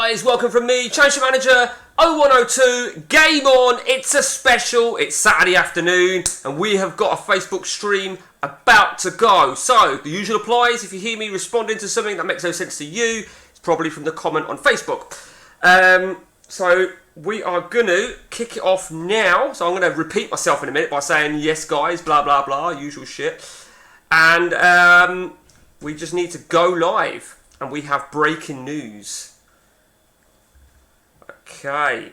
Guys, welcome from me, Championship Manager 0102, game on, it's a special, it's Saturday afternoon and we have got a Facebook stream about to go. So, the usual applies, if you hear me responding to something that makes no sense to you, it's probably from the comment on Facebook. So, we are going to kick it off now, so I'm going to repeat myself in a minute by saying yes guys, blah blah blah, usual shit. And we just need to go live and we have breaking news. Okay.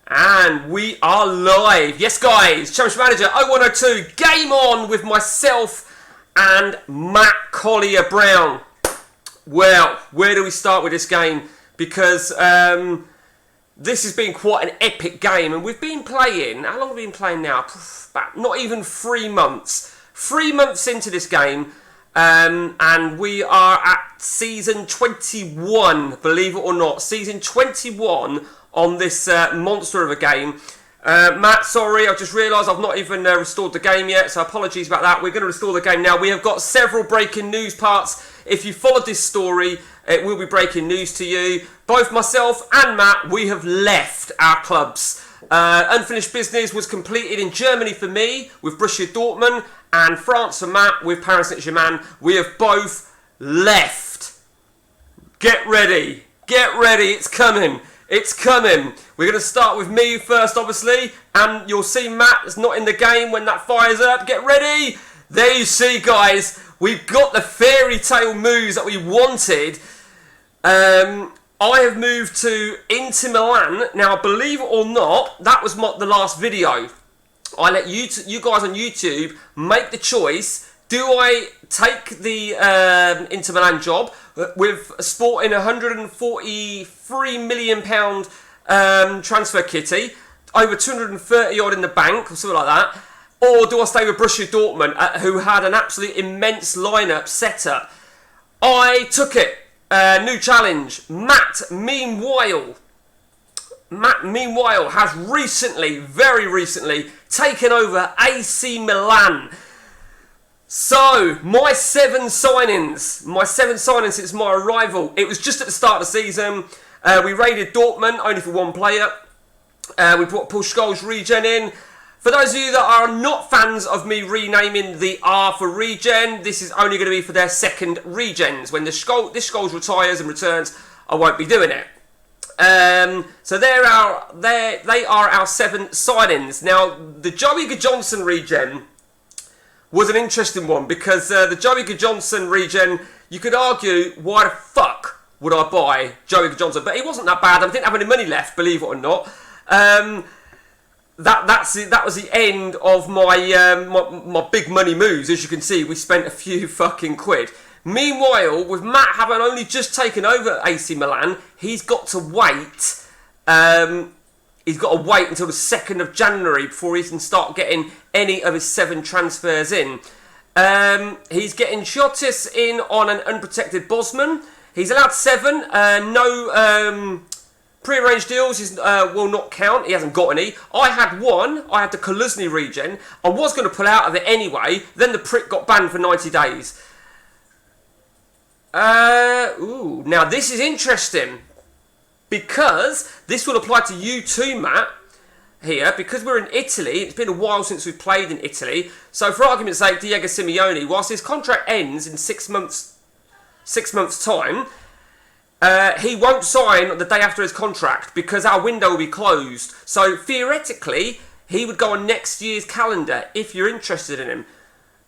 And we are live. Yes, guys. Championship Manager 0102. Game on with myself and Matt Collier-Brown. Well, where do we start with this game? Because this has been quite an epic game. And we've been playing... How long have we been playing now? About not even 3 months. 3 months into this game. And we are at season 21, believe it or not. Season 21 on this monster of a game. Matt, sorry, I've just realised I've not even restored the game yet, so apologies about that. We're going to restore the game now. We have got several breaking news parts. If you followed this story, it will be breaking news to you. Both myself and Matt, we have left our clubs. Unfinished business was completed in Germany for me with Borussia Dortmund, and France for Matt with Paris Saint-Germain. We have both left. Get ready, it's coming. It's coming. We're going to start with me first, obviously, and you'll see Matt is not in the game when that fires up. Get ready. There you see, guys. We've got the fairy tale moves that we wanted. I have moved to Inter Milan. Now, believe it or not, that was the last video. I let you guys on YouTube make the choice. Do I take the Inter Milan job with sporting £143 million transfer kitty, over 230 odd in the bank or something like that, or do I stay with Borussia Dortmund, who had an absolute immense lineup set up? I took it. New challenge. Matt, meanwhile, has recently, very recently, taken over AC Milan. So, my seven signings since my arrival. It was just at the start of the season. We raided Dortmund, only for one player. We brought Paul Scholes regen in. For those of you that are not fans of me renaming the R for regen, this is only going to be for their second regens. When this Scholes retires and returns, I won't be doing it. So they are our seven signings. Now, the Joey Johnson regen was an interesting one because the Joey Johnson regen, you could argue, why the fuck would I buy Joey Johnson? But he wasn't that bad. I didn't have any money left, believe it or not. That was the end of my big money moves. As you can see, we spent a few fucking quid. Meanwhile, with Matt having only just taken over AC Milan, he's got to wait. He's got to wait until the 2nd of January before he can start getting any of his 7 transfers in. He's getting Shotis in on an unprotected Bosman. He's allowed 7. No pre-arranged deals will not count. He hasn't got any. I had 1. I had the Kaluzny regen. I was going to pull out of it anyway. Then the prick got banned for 90 days. Now this is interesting because this will apply to you too, Matt, here, because we're in Italy. It's been a while since we've played in Italy. So for argument's sake, Diego Simeone, whilst his contract ends in 6 months' time, he won't sign the day after his contract because our window will be closed. So theoretically, he would go on next year's calendar if you're interested in him.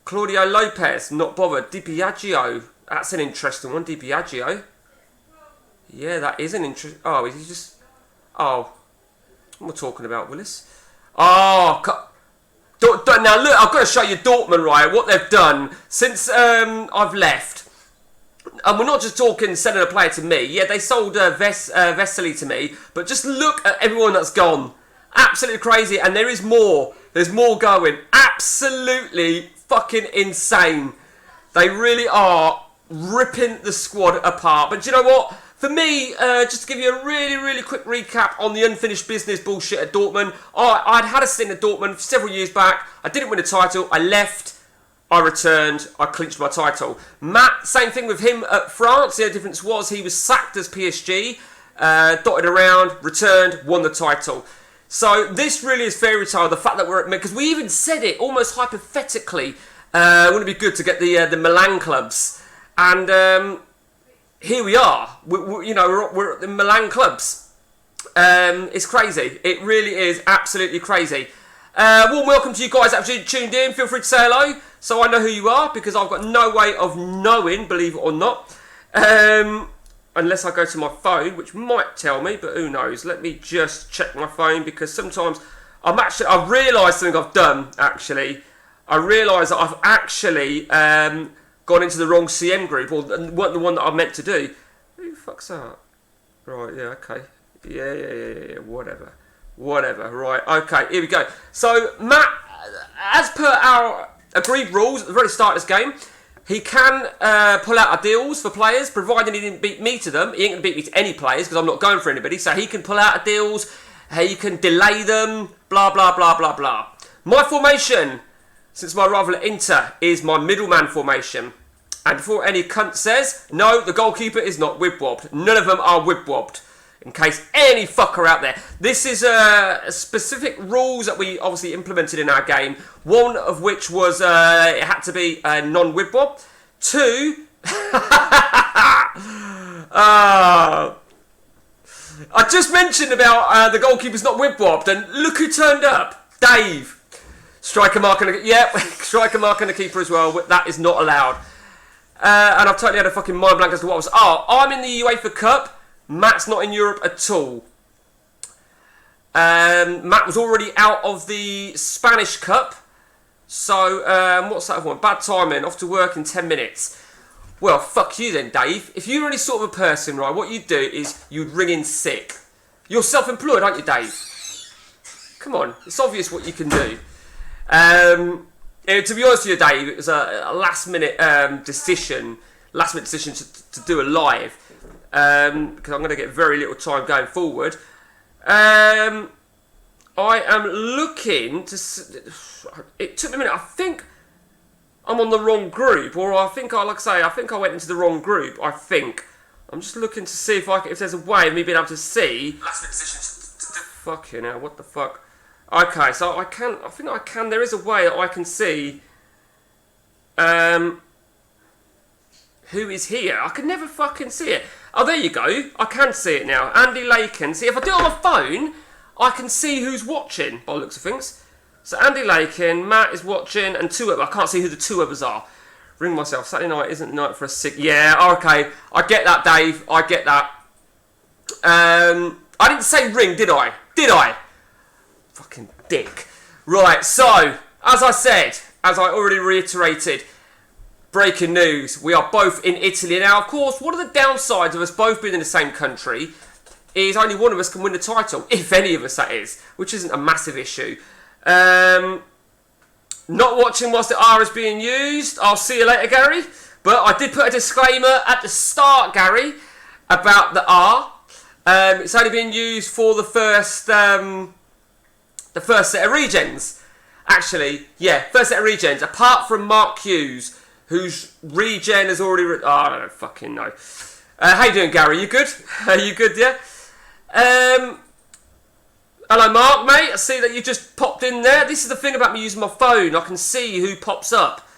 Claudio Lopez, not bothered. Di Biagio. That's an interesting one, Di Biagio. Yeah, that is an interesting... Oh, is he just... Oh. What am I talking about, Willis? Oh, now look, I've got to show you Dortmund, right, what they've done since I've left. And we're not just talking selling a player to me. Yeah, they sold Vesely to me. But just look at everyone that's gone. Absolutely crazy. And there is more. There's more going. Absolutely fucking insane. They really are ripping the squad apart. But do you know what? For me, just to give you a really, really quick recap on the unfinished business bullshit at Dortmund. I'd had a stint at Dortmund several years back. I didn't win a title. I left. I returned, I clinched my title. Matt, same thing with him at France. The only difference was he was sacked as PSG, dotted around, returned, won the title. So this really is fairy tale, the fact that we're at, because we even said it almost hypothetically, wouldn't it be good to get the Milan clubs? And here we are, we're at the Milan clubs. It's crazy, it really is absolutely crazy. Warm welcome to you guys that have tuned in. Feel free to say hello so I know who you are, because I've got no way of knowing, believe it or not, unless I go to my phone, which might tell me, but who knows. Let me just check my phone, because sometimes I've realised something I've done, actually. I realise that I've actually gone into the wrong CM group, or the one that I meant to do. Who the fuck's that? Right, yeah, okay. Yeah, whatever, right, okay, here we go. So, Matt, as per our agreed rules at the very start of this game, he can pull out our deals for players, providing he didn't beat me to them. He ain't going to beat me to any players, because I'm not going for anybody, so he can pull out our deals, he can delay them, blah, blah, blah, blah, blah. My formation, since my rival at Inter, is my middleman formation. And before any cunt says, no, the goalkeeper is not whib-wobbed. None of them are whib-wobbed. In case any fucker out there. This is specific rules that we obviously implemented in our game. One of which was it had to be non-whib-wob. Two, I just mentioned about the goalkeeper's not whib-wobbed, and look who turned up. Dave. Striker mark and striker mark and the keeper as well. That is not allowed. And I've totally had a fucking mind blank as to what was. Oh, I'm in the UEFA Cup. Matt's not in Europe at all. Matt was already out of the Spanish Cup. So, what's that other one? Bad timing. Off to work in 10 minutes. Well, fuck you then, Dave. If you're any sort of a person, right, what you'd do is you'd ring in sick. You're self-employed, aren't you, Dave? Come on. It's obvious what you can do. To be honest with you, Dave, it was a last-minute decision. Last-minute decision to do a live. Because I'm going to get very little time going forward. I am looking to... It took me a minute. I think I'm on the wrong group. Or I think I went into the wrong group. I think. I'm just looking to see if there's a way of me being able to see... Last minute decision. Fucking hell, what the fuck? Okay, so I think I can. There is a way that I can see... who is here? I can never fucking see it. Oh, there you go. I can see it now. Andy Lakin. See, if I do it on my phone, I can see who's watching, by the looks of things. So Andy Lakin, Matt is watching, and two others. I can't see who the two others are. Ring myself. Saturday night isn't the night for a sick... Yeah, okay. I get that, Dave. I get that. I didn't say ring, did I? Did I? Fucking dick. Right, so, as I said, as I already reiterated... Breaking news, we are both in Italy. Now, of course, one of the downsides of us both being in the same country is only one of us can win the title, if any of us that is, which isn't a massive issue. Not watching whilst the R is being used. I'll see you later, Gary. But I did put a disclaimer at the start, Gary, about the R. It's only being used for the first set of regens. Actually, yeah, first set of regens, apart from Mark Hughes, whose regen has already... I don't fucking know. How you doing, Gary? You good? Are you good, yeah? Hello, Mark, mate. I see that you just popped in there. This is the thing about me using my phone. I can see who pops up.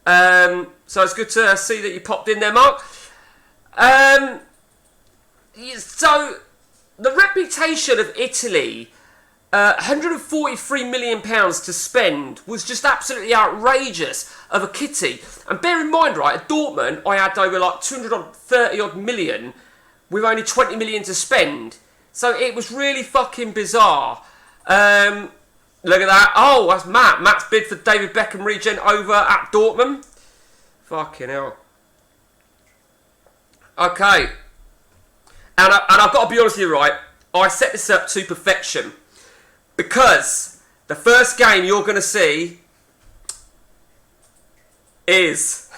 So it's good to see that you popped in there, Mark. So, the reputation of Italy... £143 million to spend was just absolutely outrageous of a kitty. And bear in mind, right, at Dortmund, I had over like 230 odd million with only 20 million to spend. So it was really fucking bizarre. Look at that. Oh, that's Matt. Matt's bid for David Beckham regen over at Dortmund. Fucking hell. Okay. And I've got to be honest with you, right, I set this up to perfection. Because the first game you're going to see is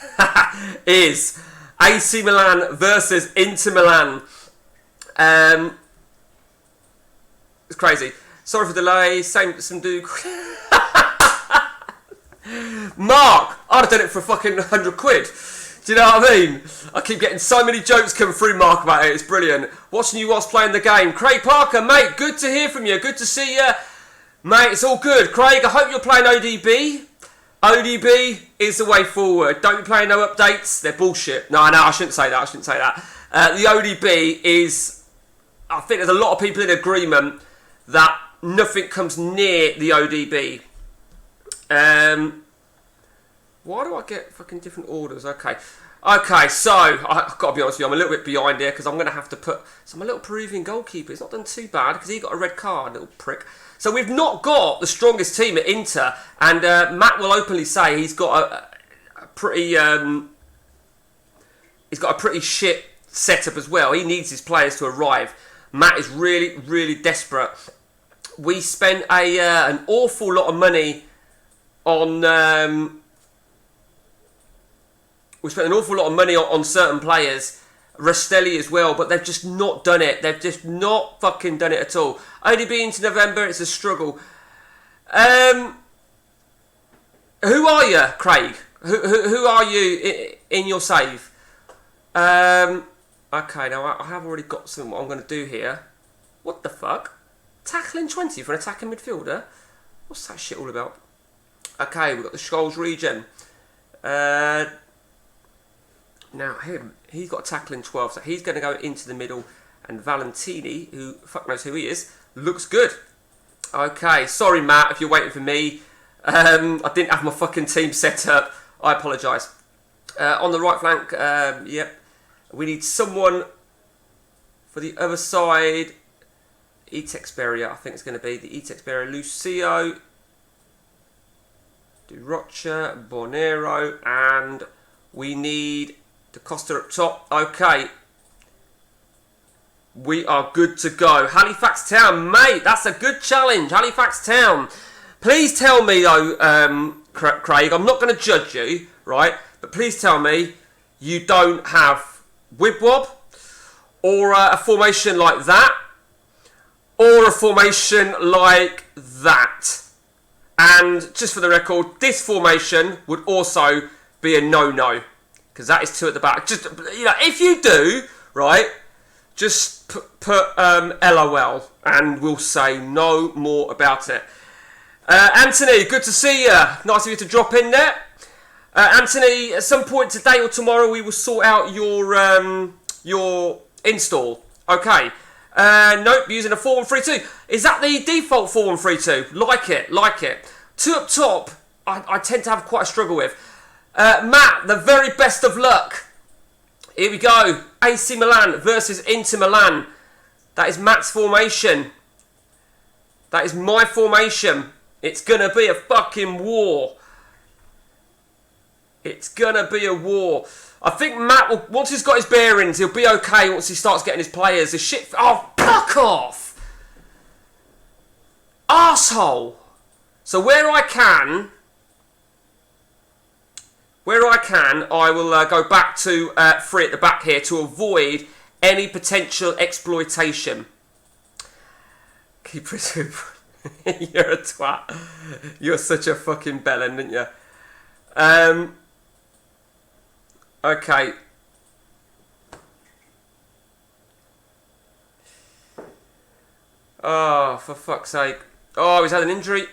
AC Milan versus Inter Milan. It's crazy. Sorry for the delay. Some dude. Mark, I'd have done it for a fucking 100 quid. Do you know what I mean? I keep getting so many jokes come through, Mark, about it. It's brilliant. Watching you whilst playing the game. Craig Parker, mate, good to hear from you. Good to see you. Mate, it's all good. Craig, I hope you're playing ODB. ODB is the way forward. Don't be playing no updates. They're bullshit. No, I shouldn't say that. The ODB is... I think there's a lot of people in agreement that nothing comes near the ODB. Why do I get fucking different orders? Okay, so I've got to be honest with you, I'm a little bit behind here because I'm going to have to put... So my little Peruvian goalkeeper, he's not done too bad because he got a red card, little prick. So we've not got the strongest team at Inter, and Matt will openly say he's got a pretty... he's got a pretty shit setup as well. He needs his players to arrive. Matt is really, really desperate. We spent an awful lot of money on... we spent an awful lot of money on certain players, Rastelli as well, but they've just not done it. They've just not fucking done it at all. ODB into November, it's a struggle. Who are you, Craig? Who are you in your save? Okay, now I have already got something what I'm going to do here. What the fuck? Tackling 20 for an attacking midfielder? What's that shit all about? Okay, we've got the Scholes regen. Now he's got a tackling 12, so he's going to go into the middle. And Valentini, who fuck knows who he is, looks good. Okay, sorry Matt, if you're waiting for me. I didn't have my fucking team set up. I apologise. On the right flank, yep. We need someone for the other side. Etexperia, I think it's going to be the Etexperia. Lucio, Durocha, Bonero, and we need Da Costa up top. Okay. We are good to go. Halifax Town, mate, that's a good challenge. Halifax Town. Please tell me, though, Craig, I'm not going to judge you, right? But please tell me you don't have Wibwob or a formation like that or a formation like that. And just for the record, this formation would also be a no-no because that is 2 at the back. Just, you know, if you do, right, just put LOL and we'll say no more about it. Anthony, good to see you. Nice of you to drop in there. Anthony, at some point today or tomorrow, we will sort out your install. Okay. Nope, using a 4-1-3-2. Is that the default 4-1-3-2? Like it. 2 up top, I tend to have quite a struggle with. Matt, the very best of luck. Here we go. AC Milan versus Inter Milan. That is Matt's formation. That is my formation. It's going to be a fucking war. It's going to be a war. I think Matt, will, once he's got his bearings, he'll be okay once he starts getting his players. The shit... Oh, fuck off! Arsehole! So where I can, I will go back to 3 at the back here to avoid any potential exploitation. Keep it. You're a twat. You're such a fucking bellend, didn't you? Okay. Oh, for fuck's sake. Oh, he's had an injury.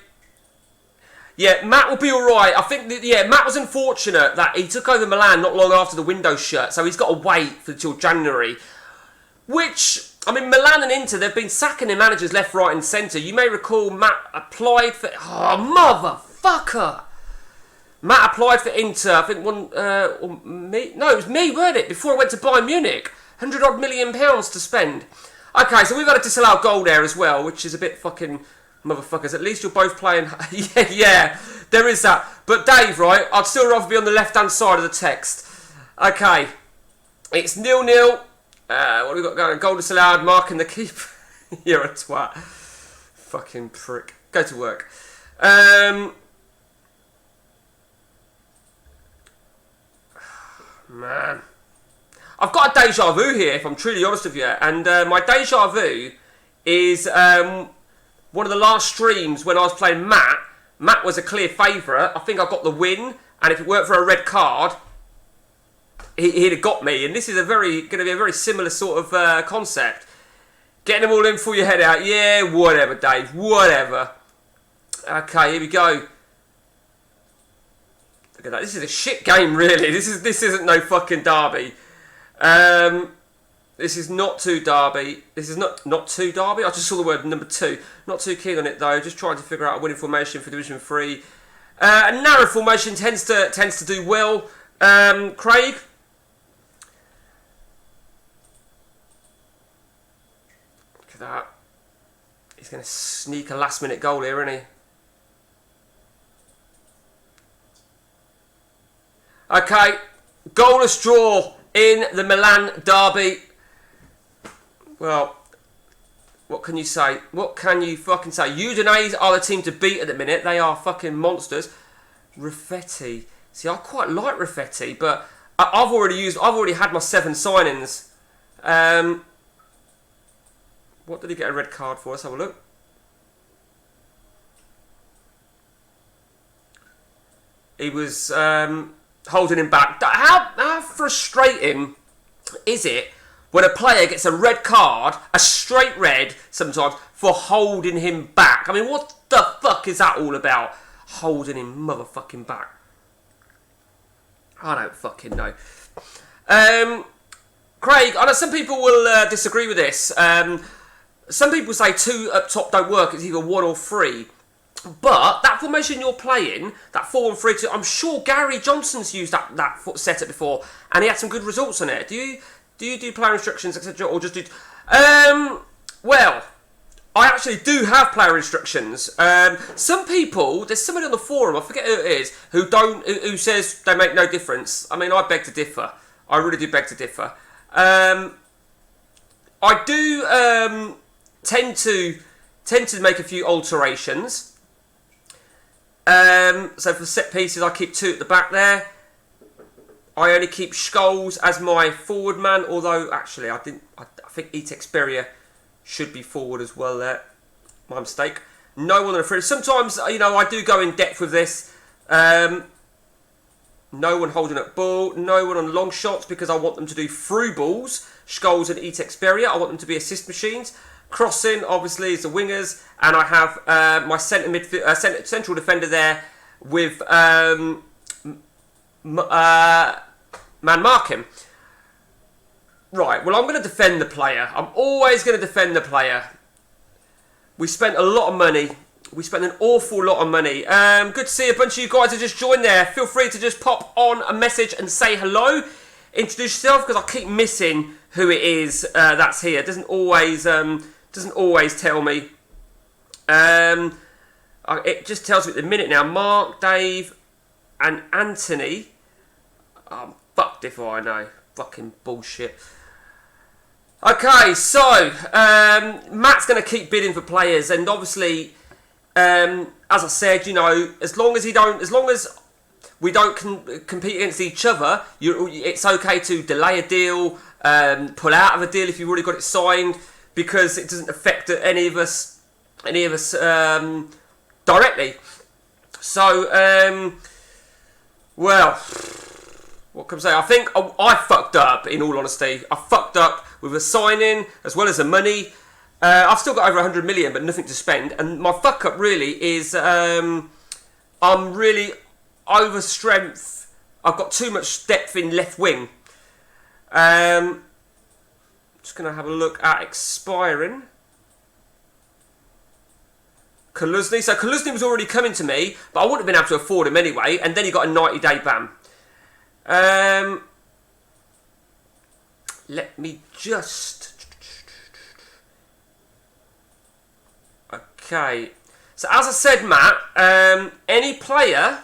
Yeah, Matt will be alright. I think, Matt was unfortunate that he took over Milan not long after the window shut, so he's got to wait until January. Which, I mean, Milan and Inter, they've been sacking their managers left, right and centre. You may recall Matt applied for... Oh, motherfucker! Matt applied for Inter, I think it was me, weren't it? Before I went to Bayern Munich. £100 million to spend. Okay, so we've got a disallowed goal there as well, which is a bit fucking... Motherfuckers, at least you're both playing... yeah, there is that. But Dave, right, I'd still rather be on the left-hand side of the text. Okay, it's 0-0. What have we got going? Goal disallowed, marking the keeper. You're a twat. Fucking prick. Go to work. Man. I've got a deja vu here, if I'm truly honest with you. And my deja vu is... one of the last streams when I was playing Matt Matt was a clear favourite. I think I got the win, and if it weren't for a red card, he'd have got me. And this is going to be a very similar sort of concept. Getting them all in, pull your head out. Yeah, whatever, Dave. Whatever. Okay, here we go. Look at that. This is a shit game, really. This isn't no fucking derby. This is not too derby. This is not too derby. I just saw the word number 2. Not too keen on it though. Just trying to figure out a winning formation for Division 3. A narrow formation tends to do well. Craig. Look at that. He's going to sneak a last-minute goal here, isn't he? Okay, goalless draw in the Milan derby. Well, what can you say? What can you fucking say? Udinese are the team to beat at the minute. They are fucking monsters. Raffetti. See, I quite like Raffetti, but I've already had my 7 signings. What did he get a red card for? Let's have a look. He was holding him back. How frustrating is it when a player gets a red card, a straight red sometimes, for holding him back? I mean, what the fuck is that all about? Holding him motherfucking back. I don't fucking know. Craig, I know some people will disagree with this. Some people say 2 up top don't work. It's either 1 or 3. But that formation you're playing, that 4-1-3-2, I'm sure Gary Johnson's used that setup before, and he had some good results on it. Do you do player instructions, etc., or just do? Well, I actually do have player instructions. Some people, there's somebody on the forum, I forget who it is, who says they make no difference. I mean, I beg to differ. I really do beg to differ. I do tend to make a few alterations. So for set pieces, I keep 2 at the back there. I only keep Scholes as my forward man, although actually I think Etexperia should be forward as well there. My mistake. No one on the free. Sometimes, I do go in depth with this. No one holding up ball. No one on long shots because I want them to do through balls. Scholes and Etexperia. I want them to be assist machines. Crossing, obviously, is the wingers. And I have my central defender there with man marking. Right, well, I'm going to defend the player. I'm always going to defend the player. We spent a lot of money. We spent an awful lot of money. Good to see a bunch of you guys have just joined there. Feel free to just pop on a message and say hello. Introduce yourself, because I keep missing who it is that's here. It doesn't always tell me. It just tells me at the minute now. Mark, Dave, and Anthony. I'm fucked if I know. Fucking bullshit. Okay, so Matt's going to keep bidding for players, and obviously, as I said, as long as we don't compete against each other, it's okay to delay a deal, pull out of a deal if you've already got it signed, because it doesn't affect any of us directly. So, well, what can I say? I think I fucked up, in all honesty. I fucked up with a signing as well as the money. I've still got over 100 million, but nothing to spend. And my fuck up really is I'm really over strength. I've got too much depth in left wing. Just going to have a look at expiring. Kaluzny. So Kaluzny was already coming to me, but I wouldn't have been able to afford him anyway. And then he got a 90-day ban. Let me just... Okay. So as I said, Matt, any player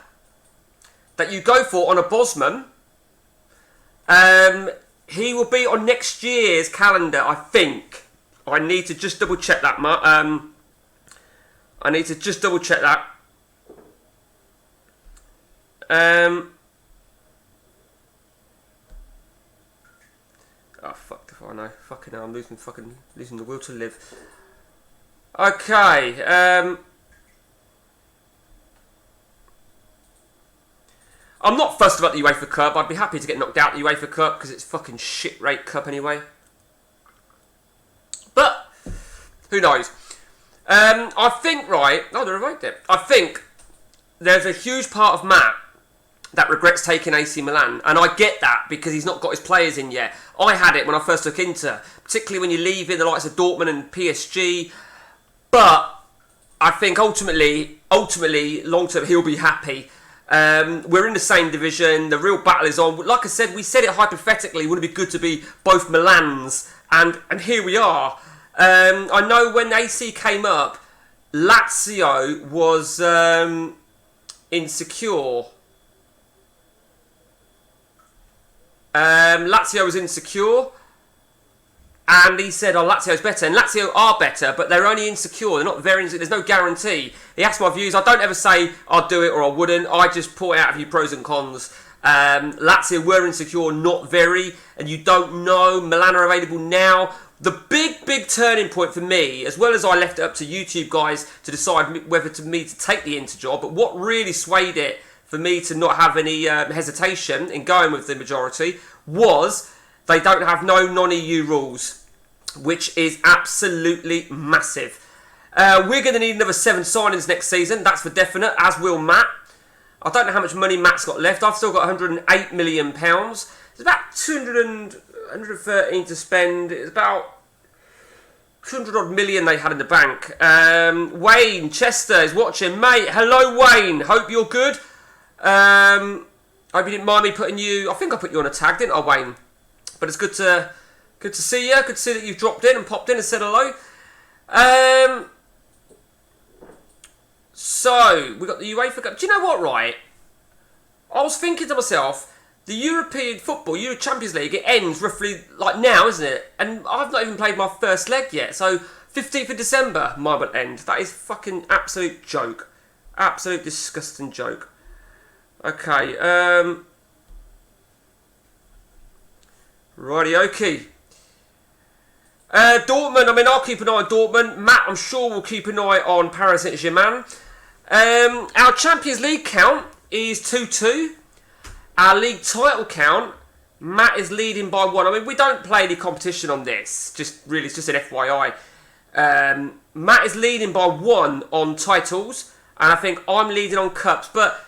that you go for on a Bosman, he will be on next year's calendar, I think. I need to just double check that, Matt. I need to just double check that. Oh, fuck if I know. Fucking hell, I'm losing the will to live. Okay, I'm not fussed about the UEFA Cup. I'd be happy to get knocked out the UEFA Cup because it's fucking shit rate cup anyway. But who knows? I think, right... Oh, they revoked it. I think there's a huge part of Matt that regrets taking AC Milan. And I get that because he's not got his players in yet. I had it when I first took Inter. Particularly when you leave in the likes of Dortmund and PSG. But I think ultimately, long term, he'll be happy. We're in the same division. The real battle is on. Like I said, we said it hypothetically. Wouldn't it be good to be both Milans? And here we are. I know when AC came up, Lazio was insecure. Lazio was insecure. And he said, oh, Lazio's better. And Lazio are better, but they're only insecure. They're not very insecure. There's no guarantee. He asked my views. I don't ever say I'd do it or I wouldn't. I just point out a few pros and cons. Lazio were insecure, not very. And you don't know. Milan are available now. The big turning point for me, as well as I left it up to YouTube guys to decide whether to take the Inter job, but what really swayed it for me to not have any hesitation in going with the majority was they don't have no non-EU rules, which is absolutely massive. We're going to need another 7 signings next season, that's for definite, as will Matt. I don't know how much money Matt's got left. I've still got £108 million. It's about 113 to spend. It's about 200 odd million they had in the bank. Wayne Chester is watching. Mate, hello Wayne. Hope you're good. Hope you didn't mind me putting you... I think I put you on a tag, didn't I, Wayne? But it's good to see you. Good to see that you've dropped in and popped in and said hello. So, we got the UEFA Cup. Do you know what, right? I was thinking to myself, the European football, Euro Champions League, it ends roughly like now, isn't it? And I've not even played my first leg yet. So, 15th of December, mine will end. That is fucking absolute joke. Absolute disgusting joke. Okay, righty-okey. Dortmund, I mean, I'll keep an eye on Dortmund. Matt, I'm sure, will keep an eye on Paris Saint-Germain. Our Champions League count is 2-2. Our league title count, Matt is leading by 1. I mean, we don't play any competition on this. It's just an FYI. Matt is leading by 1 on titles, and I think I'm leading on cups. But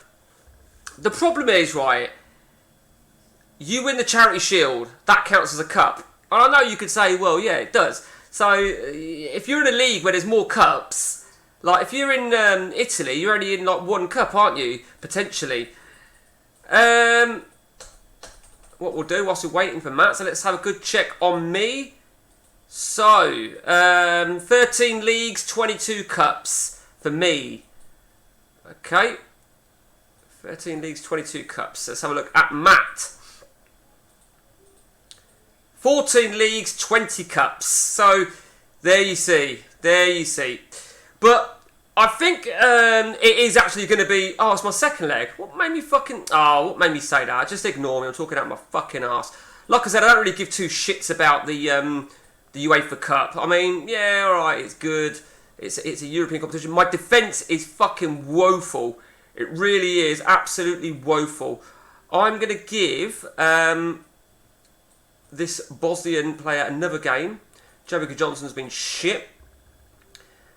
the problem is, right, you win the Charity Shield, that counts as a cup. And I know you could say, well, yeah, it does. So, if you're in a league where there's more cups, like if you're in Italy, you're only in like 1 cup, aren't you? Potentially. What we'll do whilst we're waiting for Matt, so let's have a good check on me. So, 13 leagues, 22 cups for me. Okay. 13 leagues, 22 cups. Let's have a look at Matt. 14 leagues, 20 cups. So, there you see. But I think it is actually going to be... Oh, it's my second leg. What made me say that? Just ignore me. I'm talking out my fucking ass. Like I said, I don't really give 2 shits about the UEFA Cup. I mean, yeah, alright, it's good. It's a European competition. My defence is fucking woeful. It really is. Absolutely woeful. I'm going to give this Bosnian player another game. Jovica Johnson's been shit.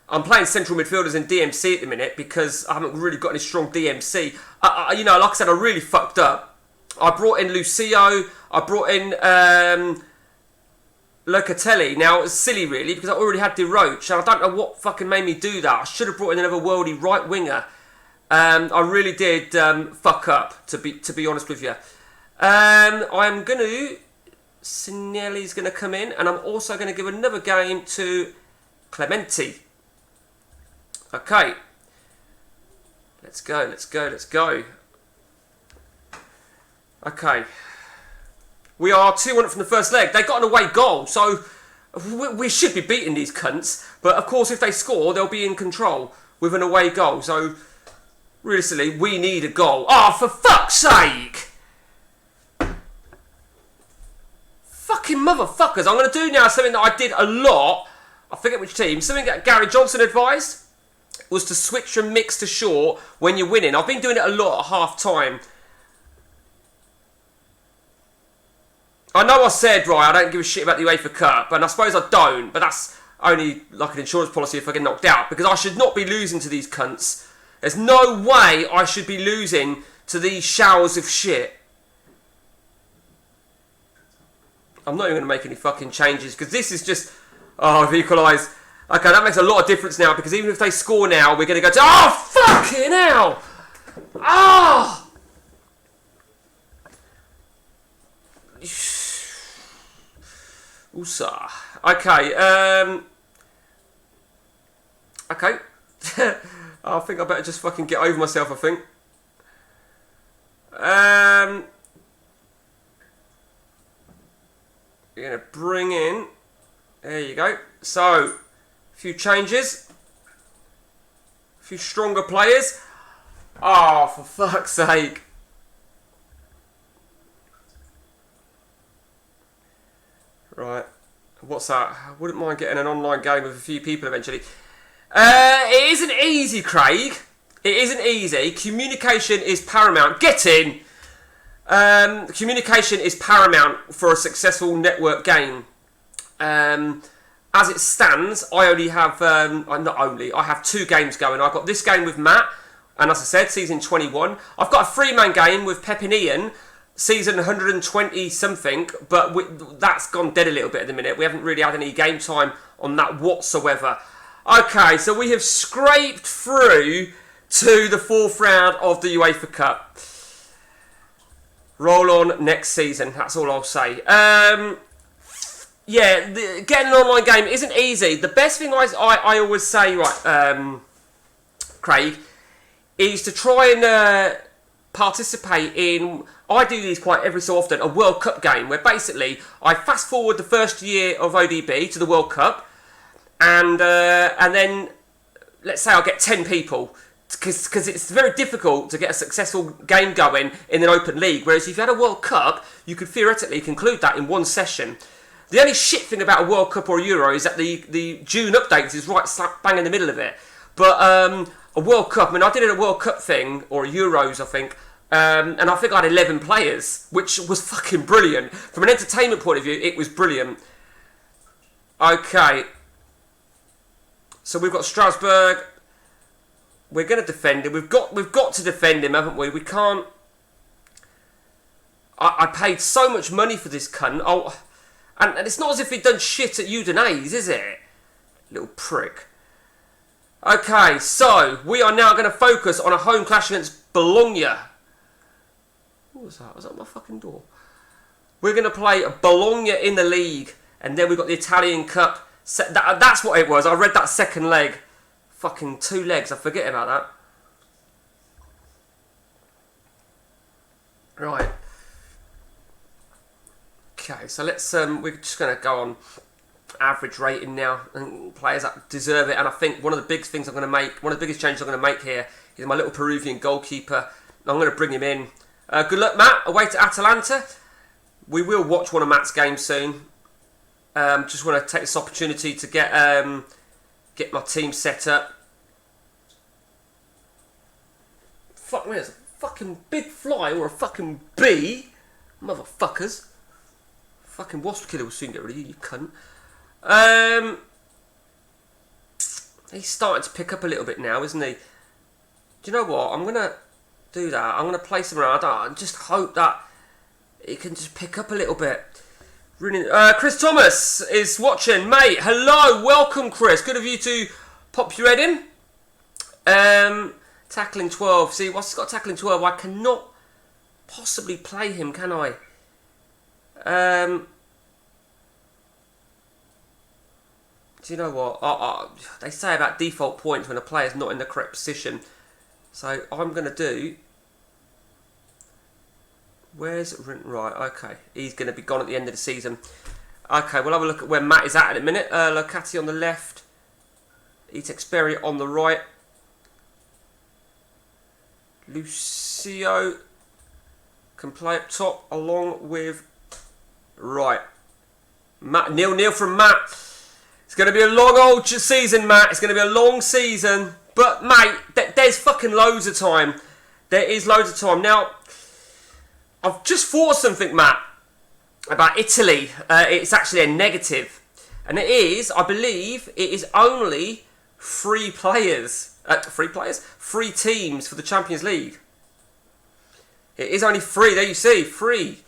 I'm playing central midfielders in DMC at the minute because I haven't really got any strong DMC. You know, like I said, I really fucked up. I brought in Lucio. I brought in Locatelli. Now, it's silly, really, because I already had De Roach, and I don't know what fucking made me do that. I should have brought in another worldy right winger. I really did fuck up, to be honest with you. I'm going to... Sinelli's going to come in, and I'm also going to give another game to Clementi. Okay. Let's go. Okay. We are 2-1 from the first leg. They got an away goal, so we should be beating these cunts. But, of course, if they score, they'll be in control with an away goal. So, realistically, we need a goal. Oh, for fuck's sake! Fucking motherfuckers. I'm going to do now something that I did a lot. I forget which team. Something that Gary Johnson advised was to switch from mix to short when you're winning. I've been doing it a lot at half time. I know I said, right, I don't give a shit about the UEFA Cup, and I suppose I don't, but that's only like an insurance policy if I get knocked out, because I should not be losing to these cunts. There's no way I should be losing to these showers of shit. I'm not even going to make any fucking changes, because this is just... Oh, I've equalised. Okay, that makes a lot of difference now, because even if they score now, we're going to go to... Oh, fucking hell! Oh! Oosa. Okay, okay. I think I better just fucking get over myself, I think. You're going to bring in... There you go. So, a few changes. A few stronger players. Oh, for fuck's sake. Right. What's that? I wouldn't mind getting an online game with a few people eventually. It isn't easy, Craig. It isn't easy. Communication is paramount. Get in! Communication is paramount for a successful network game. As it stands, I only have, I have 2 games going. I've got this game with Matt, and as I said, season 21. I've got a 3-man game with Pep and Ian, season 120 something, but that's gone dead a little bit at the minute. We haven't really had any game time on that whatsoever. Okay, so we have scraped through to the 4th round of the UEFA Cup. Roll on next season, that's all I'll say. Yeah, getting an online game isn't easy. The best thing I always say, right, Craig, is to try and participate in, I do these quite every so often, a World Cup game, where basically I fast forward the first year of ODB to the World Cup, and then, let's say I get 10 people, because it's very difficult to get a successful game going in an open league, whereas if you had a World Cup, you could theoretically conclude that in one session. The only shit thing about a World Cup or a Euro is that the June updates is right slap bang in the middle of it. But a World Cup, I mean, I did a World Cup thing, or Euros, I think, and I think I had 11 players, which was fucking brilliant. From an entertainment point of view, it was brilliant. Okay. So we've got Strasbourg. We're going to defend him. We've got to defend him, haven't we? We can't... I paid so much money for this cunt. Oh... And it's not as if he'd done shit at Udinese, is it? Little prick. Okay, so we are now going to focus on a home clash against Bologna. What was that? Was that my fucking door? We're going to play Bologna in the league. And then we've got the Italian Cup. That's what it was. I read that second leg. Fucking 2 legs. I forget about that. Right. Okay, so let's, we're just going to go on average rating now, and players that deserve it, and I think one of the biggest things I'm going to make, one of the biggest changes I'm going to make here is my little Peruvian goalkeeper. I'm going to bring him in. Good luck, Matt, away to Atalanta. We will watch one of Matt's games soon. Just want to take this opportunity to get my team set up. Fuck me, there's a fucking big fly or a fucking bee. Motherfuckers. Fucking wasp killer will soon get rid of you, you cunt. He's starting to pick up a little bit now, isn't he? Do you know what? I'm going to do that. I'm going to place him around. I just hope that he can just pick up a little bit. Really, Chris Thomas is watching. Mate, hello. Welcome, Chris. Good of you to pop your head in. Tackling 12. See, once he's got tackling 12, I cannot possibly play him, can I? Do you know what? They say about default points when a player's not in the correct position. So I'm going to do... Where's... Right, okay. He's going to be gone at the end of the season. Okay, we'll have a look at where Matt is at in a minute. Locati on the left. Itexperia on the right. Lucio can play up top along with... Right. Matt, nil from Matt. It's going to be a long old season, Matt. It's going to be a long season. But, mate, there's fucking loads of time. There is loads of time. Now, I've just thought of something, Matt. about Italy. It's actually a negative. And it is, I believe, it is only 3 players. 3 players? 3 teams for the Champions League. It is only 3. There you see, 3.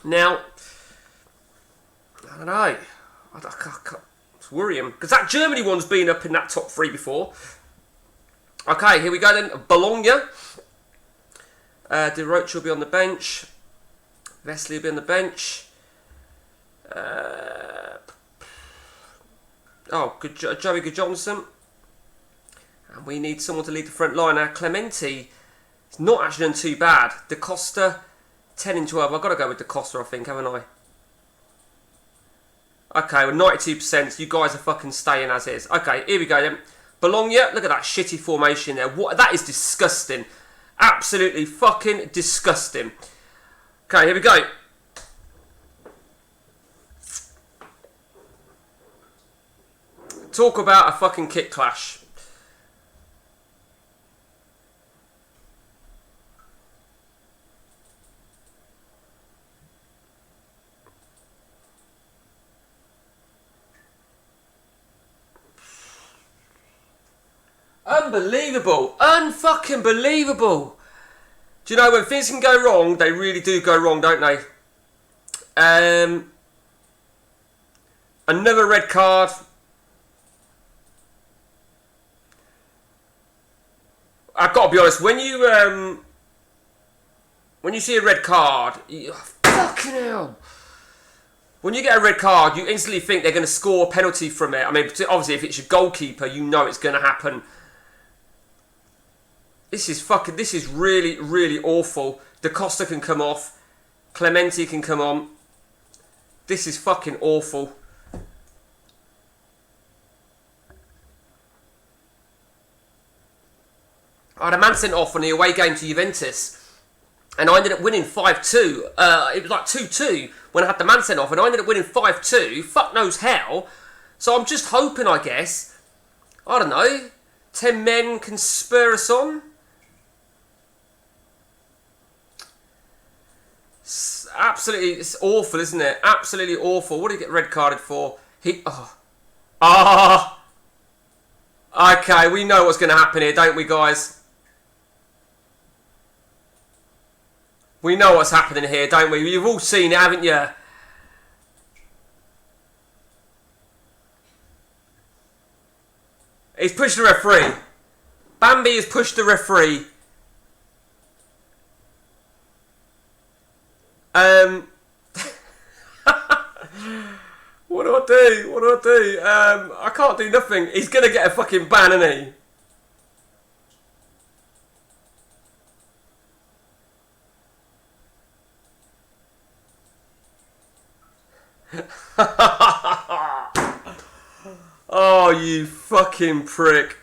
Now, I don't know. It's worrying. Because that Germany one's been up in that top 3 before. Okay, here we go then. Bologna. De Rocha will be on the bench. Vesely will be on the bench. Joey Johnson. And we need someone to lead the front line. Now, Clementi is not actually done too bad. Da Costa, 10 in 12. I've got to go with Da Costa, I think, haven't I? Okay, well, 92%. You guys are fucking staying as is. Okay, here we go then. Bologna, look at that shitty formation there. That is disgusting. Absolutely fucking disgusting. Okay, here we go. Talk about a fucking kick clash. Unbelievable. Unfucking believable. Do you know when things can go wrong, they really do go wrong, don't they? Another red card. I've got to be honest, when you see a red card, fucking hell. When you get a red card, you instantly think they're going to score a penalty from it. I mean, obviously, if it's your goalkeeper, you know it's going to happen. This is really, really awful. Da Costa can come off. Clementi can come on. This is fucking awful. I had a man sent off on the away game to Juventus. And I ended up winning 5-2. It was like 2-2 when I had the man sent off. And I ended up winning 5-2. Fuck knows how. So I'm just hoping, I guess, I don't know, 10 men can spur us on. Absolutely, it's awful, isn't it? Absolutely awful. What did he get red carded for? Okay, we know what's going to happen here, don't we, guys? We know what's happening here, don't we? You've all seen it, haven't you? He's pushed the referee. Bambi has pushed the referee. What do I do? What do I do? I can't do nothing. He's going to get a fucking ban, isn't he? Oh, you fucking prick.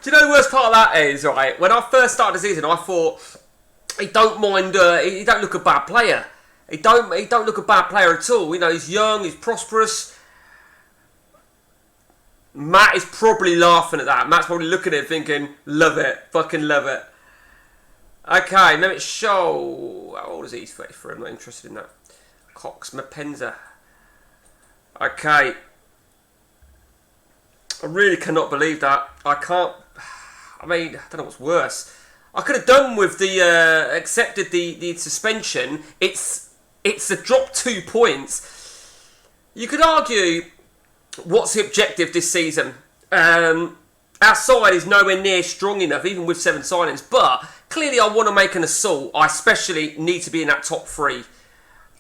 Do you know the worst part of that is, right, when I first started the season, I thought, he don't mind, he don't look a bad player. He don't look a bad player at all. You know, he's young, he's prosperous. Matt is probably laughing at that. Matt's probably looking at it thinking, love it, fucking love it. Okay, Mehmet Show. How old is he? He's 33, I'm not interested in that. Cox Mapenza. Okay. I really cannot believe that. I can't. I mean, I don't know what's worse. I could have done with the accepted the suspension. It's a drop 2 points. You could argue, what's the objective this season? Our side is nowhere near strong enough, even with 7 signings. But clearly, I want to make an assault. I especially need to be in that top 3.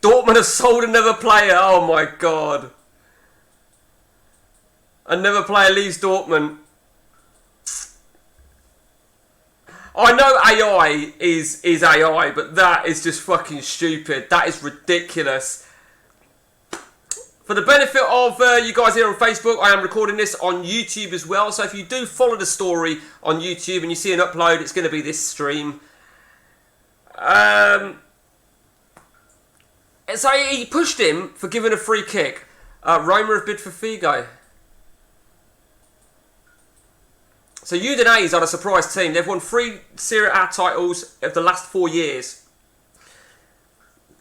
Dortmund have sold another player. Oh my god. Another player leaves Dortmund. I know AI is AI, but that is just fucking stupid. That is ridiculous. For the benefit of you guys here on Facebook, I am recording this on YouTube as well. So if you do follow the story on YouTube and you see an upload, it's going to be this stream. So he pushed him for giving a free kick. Roma have bid for Figo. So Udinese are a surprise team. They've won 3 Serie A titles of the last 4 years.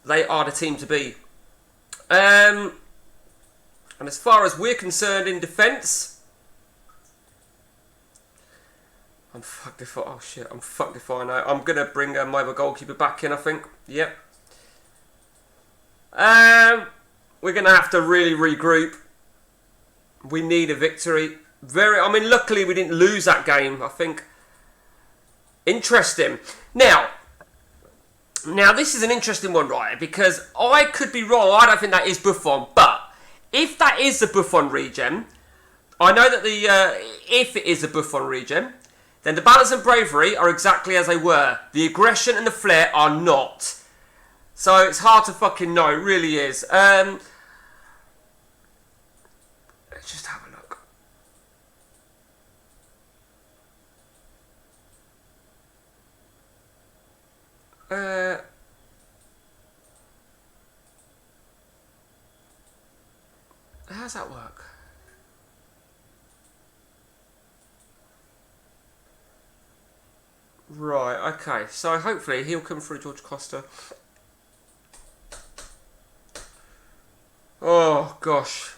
They are the team to be. And as far as we're concerned in defence, I'm fucked if I... Oh shit, I'm fucked if I know. I'm going to bring my other goalkeeper back in, I think. Yep. We're going to have to really regroup. We need a victory. Luckily we didn't lose that game, I think. Interesting. Now this is an interesting one, right? Because I could be wrong. I don't think that is Buffon. But if that is the Buffon regen, I know that if it is the Buffon regen, then the balance and bravery are exactly as they were. The aggression and the flair are not. So it's hard to fucking know. It really is. Let's just have a look. How's that work? Right, okay. So hopefully he'll come through George Costa. Oh, gosh.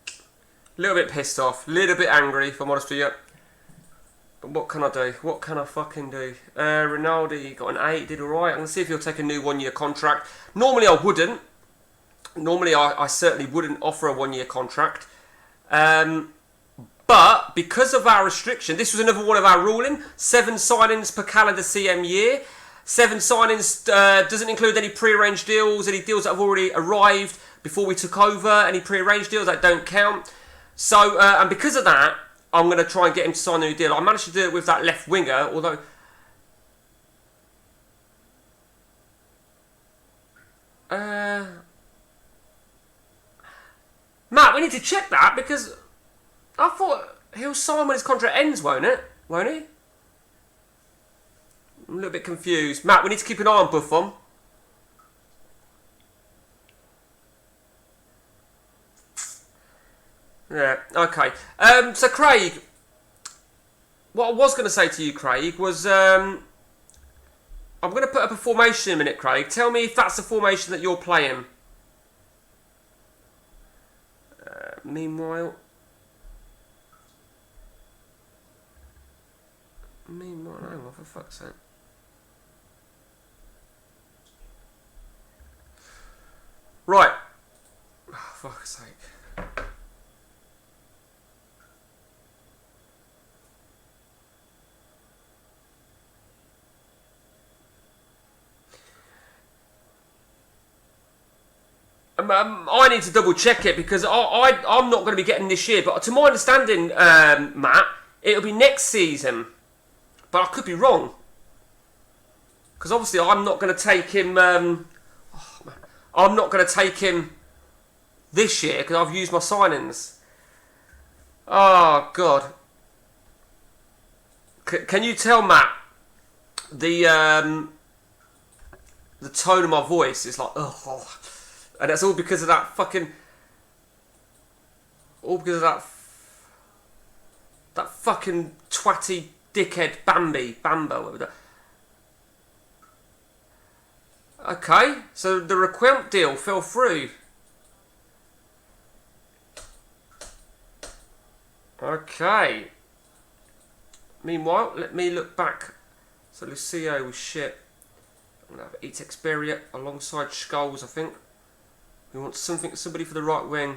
A little bit pissed off. A little bit angry, if I'm honest with you. But what can I do? What can I fucking do? Ronaldo got an 8, did alright. I'm going to see if he'll take a new 1-year contract. Normally I wouldn't. Normally I certainly wouldn't offer a 1-year contract. But because of our restriction, this was another one of our ruling. 7 signings per calendar CM year. 7 signings doesn't include any pre-arranged deals, any deals that have already arrived before we took over, any pre-arranged deals that don't count. So, and because of that, I'm going to try and get him to sign a new deal. I managed to do it with that left winger, although... Matt, we need to check that because I thought he'll sign when his contract ends, won't it? Won't he? I'm a little bit confused. Matt, we need to keep an eye on Buffon. Yeah, okay. So, Craig, what I was going to say to you, Craig, was I'm going to put up a formation in a minute, Craig. Tell me if that's the formation that you're playing. Meanwhile, hang on, for fuck's sake. Right. Oh, fuck's sake. I need to double check it because I'm not going to be getting this year. But to my understanding, Matt, it'll be next season. But I could be wrong. Because obviously I'm not going to take him... I'm not going to take him this year because I've used my signings. Oh, God. Can you tell, Matt, the tone of my voice is like... Oh. And that's all because of that fucking... All because of that fucking twatty dickhead Bambo, whatever that... Okay, so the Requelme deal fell through. Okay. Meanwhile, let me look back. So Lucio was shit. I'm going to have Etex Beria alongside Scholes, I think. We want somebody for the right wing.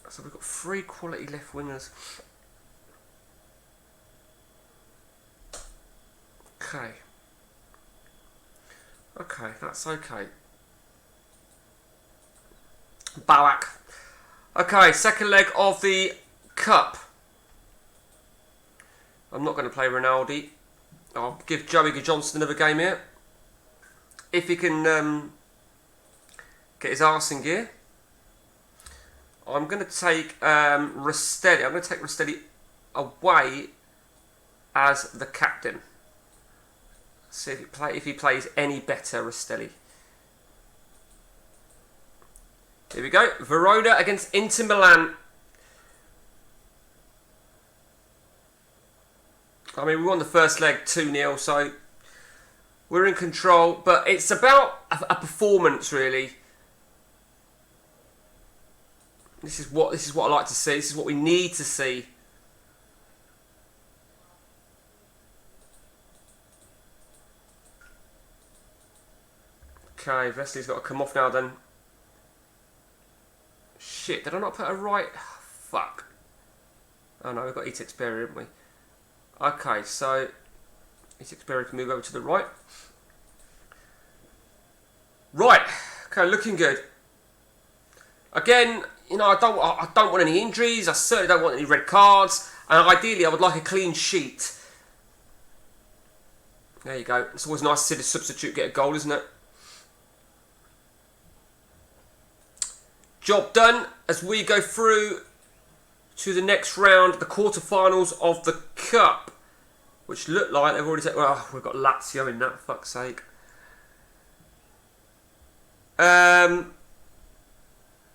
So we've got 3 quality left wingers. Okay. Okay, that's okay. Balak. Okay, second leg of the Cup. I'm not going to play Ronaldo. I'll give Joey Johnson another game here. If he can get his arse in gear. I'm going to take Rastelli. I'm going to take Rastelli away as the captain. See if he plays any better, Rastelli. Here we go. Verona against Inter Milan. I mean, we won the first leg 2-0, so we're in control. But it's about a performance, really. This is what I like to see. This is what we need to see. Okay, Vesely's got to come off now then. Shit, did I not put a right? Fuck. Oh no, we've got Etexberry, haven't we? Okay, so Etexberry can move over to the right. Right, okay, looking good. Again, you know, I don't want any injuries. I certainly don't want any red cards. And ideally, I would like a clean sheet. There you go. It's always nice to see the substitute get a goal, isn't it? Job done as we go through to the next round, the quarterfinals of the Cup, which look like they've already taken. Well, we've got Lazio in that, for fuck's sake.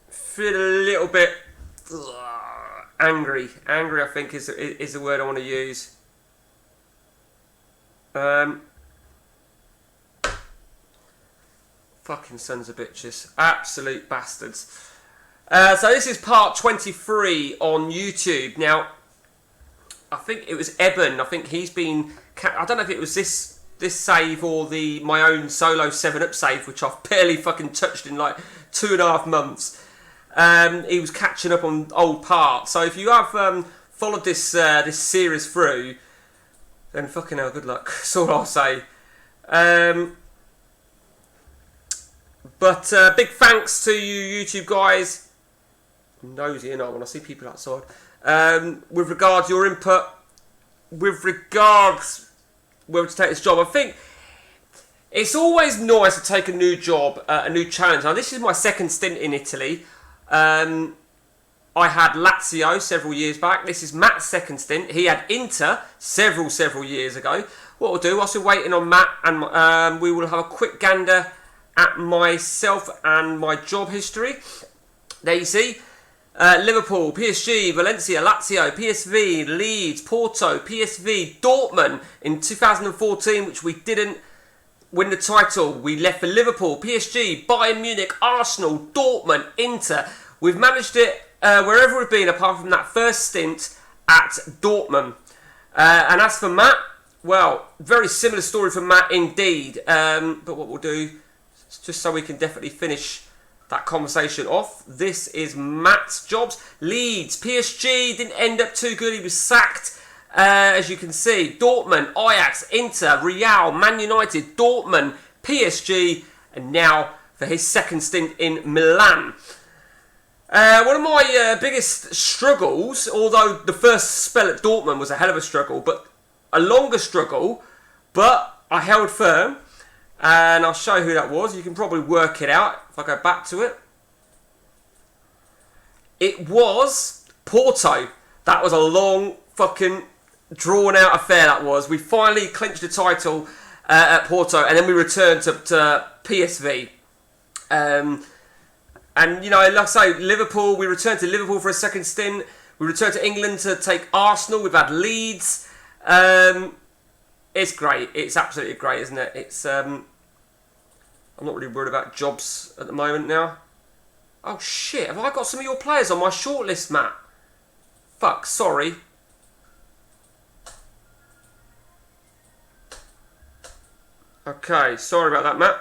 Feel a little bit angry. Angry, I think, is the word I want to use. Fucking sons of bitches. Absolute bastards. So this is part 23 on YouTube. Now, I think it was Eben. I think he's been... I don't know if it was this save or my own solo 7-up save, which I've barely fucking touched in like 2.5 months. He was catching up on old parts. So if you have followed this series through, then fucking hell, good luck. That's all I'll say. But big thanks to you YouTube guys. I'm nosy, you know, when I see people outside. With regards to your input, with regards whether to take this job, I think it's always nice to take a new job, a new challenge. Now this is my second stint in Italy. I had Lazio several years back. This is Matt's second stint. He had Inter several years ago. What we'll do, whilst we're waiting on Matt, and we will have a quick gander at myself and my job history. There you see. Liverpool, PSG, Valencia, Lazio, PSV, Leeds, Porto, PSV, Dortmund in 2014, which we didn't win the title. We left for Liverpool, PSG, Bayern Munich, Arsenal, Dortmund, Inter. We've managed it wherever we've been, apart from that first stint at Dortmund. And as for Matt, well, very similar story for Matt indeed. But what we'll do, just so we can definitely finish that conversation off, this is Matt's jobs. Leeds, PSG didn't end up too good. He was sacked, as you can see. Dortmund, Ajax, Inter, Real, Man United, Dortmund, PSG, and now for his second stint in Milan. One of my biggest struggles, although the first spell at Dortmund was a hell of a struggle, but a longer struggle, but I held firm. And I'll show you who that was. You can probably work it out if I go back to it. It was Porto. That was a long, fucking, drawn-out affair, that was. We finally clinched the title at Porto, and then we returned to PSV. And, you know, like I say, Liverpool, we returned to Liverpool for a second stint. We returned to England to take Arsenal. We've had Leeds. It's great. It's absolutely great, isn't it? It's I'm not really worried about jobs at the moment now. Oh shit, have I got some of your players on my shortlist, Matt? Fuck, sorry. Okay, sorry about that, Matt.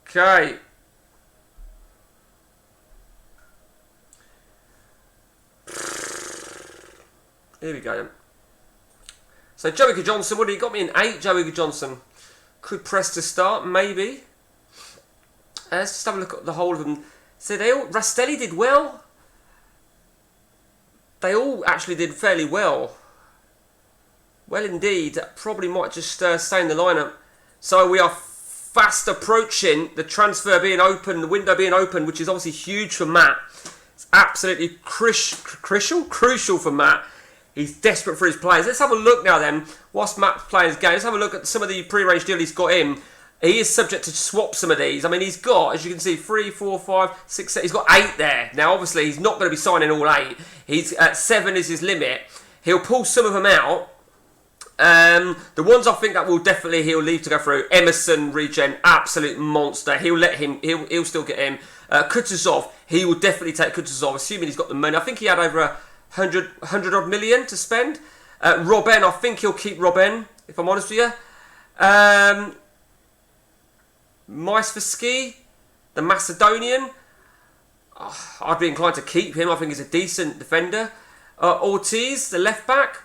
Okay. Here we go then. So Joey Johnson, what do you got me in 8? Joey Johnson could press to start, maybe. Let's just have a look at the whole of them. So Rastelli did well. They all actually did fairly well. Well indeed. That probably might just stay in the lineup. So we are fast approaching the transfer being open, the window being open, which is obviously huge for Matt. It's absolutely crucial for Matt. He's desperate for his players. Let's have a look now then, whilst Matt's playing his game. Let's have a look at some of the pre-arranged deal he's got in. He is subject to swap some of these. I mean, he's got, as you can see, 3, 4, 5, 6, 7. He's got 8 there. Now, obviously, he's not going to be signing all 8. He's at 7 is his limit. He'll pull some of them out. The ones I think that he'll leave to go through. Emerson, regen, absolute monster. He'll still get him. Kutuzov, he will definitely take Kutuzov, assuming he's got the money. I think he had over 100 odd million to spend. Robben, I think he'll keep Robben, if I'm honest with you. Maisvaski, the Macedonian. I'd be inclined to keep him. I think he's a decent defender. Ortiz, the left back.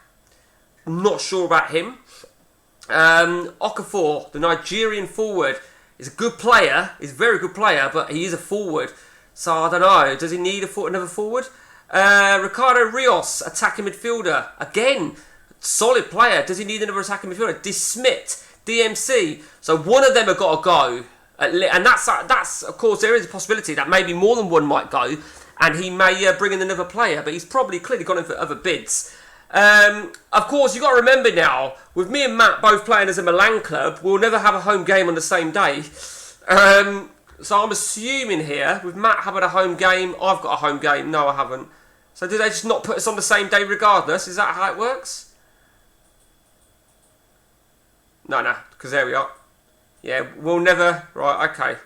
Not sure about him. Okafor, the Nigerian forward, is a good player. He's a very good player, but he is a forward. So I don't know. Does he need another forward? Ricardo Rios, attacking midfielder. Again, solid player. Does he need another attacking midfielder? Dismit, DMC. So one of them have got to go. And that's of course, there is a possibility that maybe more than one might go, and he may bring in another player, but he's probably clearly gone in for other bids. Of course, you've got to remember now, with me and Matt both playing as a Milan club, we'll never have a home game on the same day. So I'm assuming here, with Matt having a home game, I've got a home game. No, I haven't. So do they just not put us on the same day regardless? Is that how it works? No, because there we are. Yeah, we'll never... Right, okay.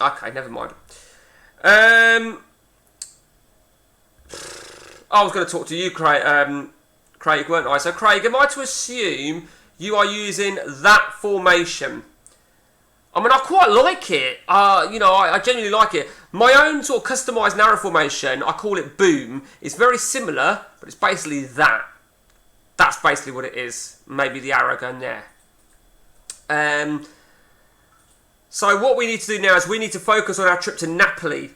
Okay, never mind. I was going to talk to you, Craig, weren't I? So, Craig, am I to assume you are using that formation? I mean, I quite like it. I genuinely like it. My own sort of customised narrow formation, I call it Boom. It's very similar, but it's basically that. That's basically what it is. Maybe the arrow going there. So what we need to do now is we need to focus on our trip to Napoli.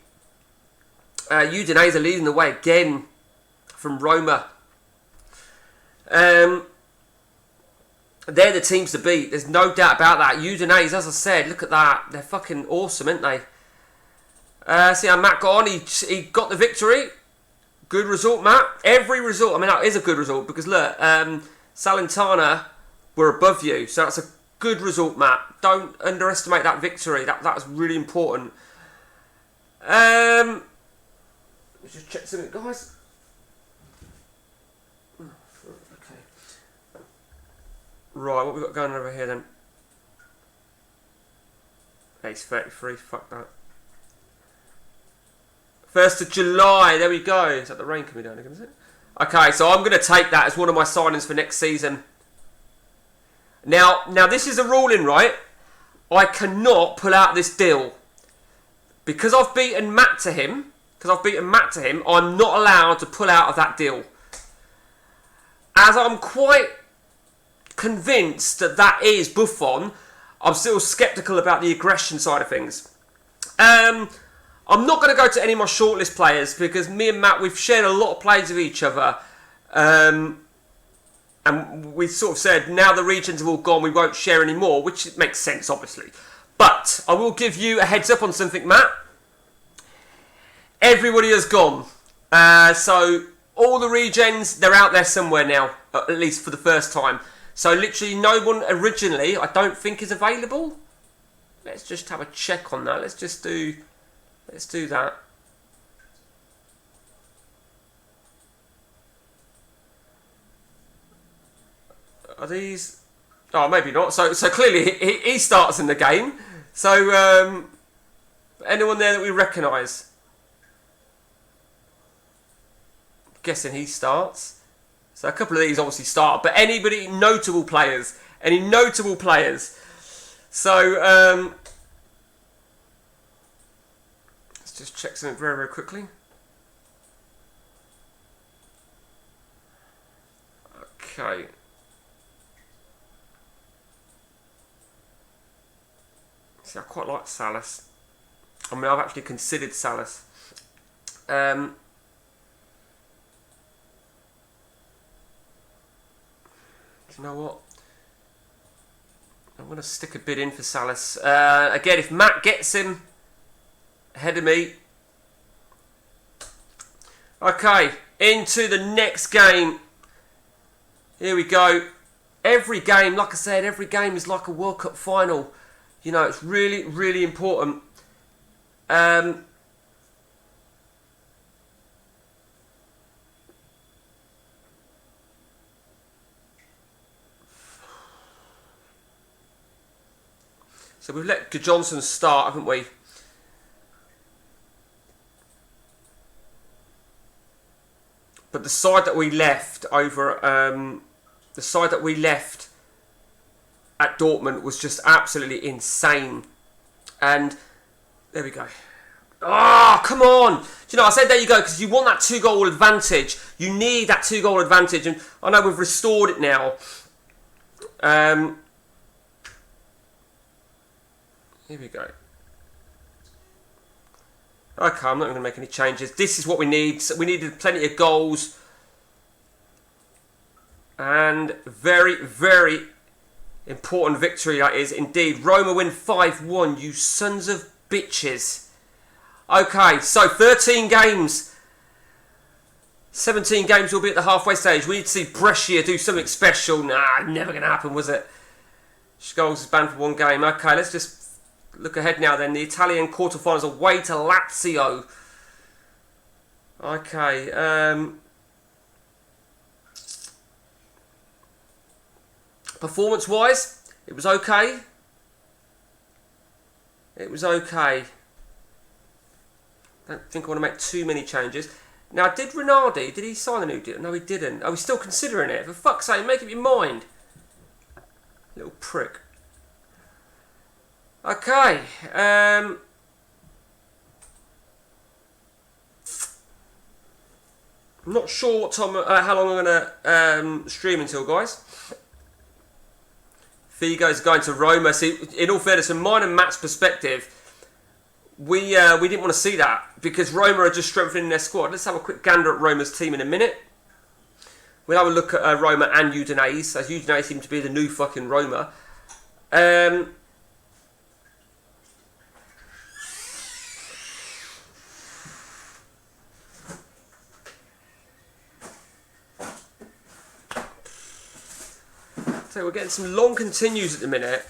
Udinese are leading the way again from Roma. They're the teams to beat. There's no doubt about that. Udinese, as I said, look at that. They're fucking awesome, aren't they? See how Matt got on. He got the victory. Good result, Matt. Every result. I mean, that is a good result because look, Salernitana were above you. So that's a good result, Matt. Don't underestimate that victory. That was really important. Let's just check something, guys. Okay. Right, what we got going over here then? Ace 33, fuck that. 1st of July, there we go. Is that the rain coming down again, is it? Okay, so I'm going to take that as one of my signings for next season. Now this is a ruling, right? I cannot pull out this deal. Because I've beaten Matt to him, I'm not allowed to pull out of that deal. As I'm quite convinced that is Buffon, I'm still sceptical about the aggression side of things. I'm not going to go to any of my shortlist players because me and Matt, we've shared a lot of plays with each other. And we sort of said, now the regions have all gone, we won't share any more, which makes sense, obviously. But I will give you a heads up on something, Matt. Everybody has gone. So all the regions, they're out there somewhere now, at least for the first time. So literally no one originally, I don't think, is available. Let's just have a check on that. Let's do that. Are these... Oh, maybe not. So clearly he starts in the game. So anyone there that we recognise? Guessing he starts. So a couple of these obviously start, but any notable players? So let's just check something very, very quickly. Okay. See, I quite like Salas. I mean, I've actually considered Salas. Do you know what? I'm going to stick a bid in for Salas. Again, if Matt gets him ahead of me. Okay, into the next game. Here we go. Every game, like I said, every game is like a World Cup final. You know, it's really, really important. So we've let Johnson start, haven't we? But the side that we left over, the side that we left at Dortmund was just absolutely insane. And there we go. Oh, come on! Do you know, I said there you go because you want that 2-goal advantage. You need that 2-goal advantage, and I know we've restored it now. Here we go. Okay, I'm not going to make any changes. This is what we need. So we needed plenty of goals. And very, very important victory that is indeed. Roma win 5-1, you sons of bitches. Okay, so 13 games. 17 games will be at the halfway stage. We need to see Brescia do something special. Nah, never going to happen, was it? Scholes is banned for 1 game. Okay, let's just look ahead now then. The Italian quarterfinals away to Lazio. Okay. Performance-wise, it was okay. It was okay. Don't think I want to make too many changes. Now, did Rinaldi, did he sign a new deal? No, he didn't. Oh, he's still considering it. For fuck's sake, make up your mind. Little prick. Okay. I'm not sure what time, how long I'm going to stream until, guys. Figo's going to Roma. See, in all fairness, from mine and Matt's perspective, we didn't want to see that because Roma are just strengthening their squad. Let's have a quick gander at Roma's team in a minute. We'll have a look at Roma and Udinese, as Udinese seem to be the new fucking Roma. So we're getting some long continues at the minute.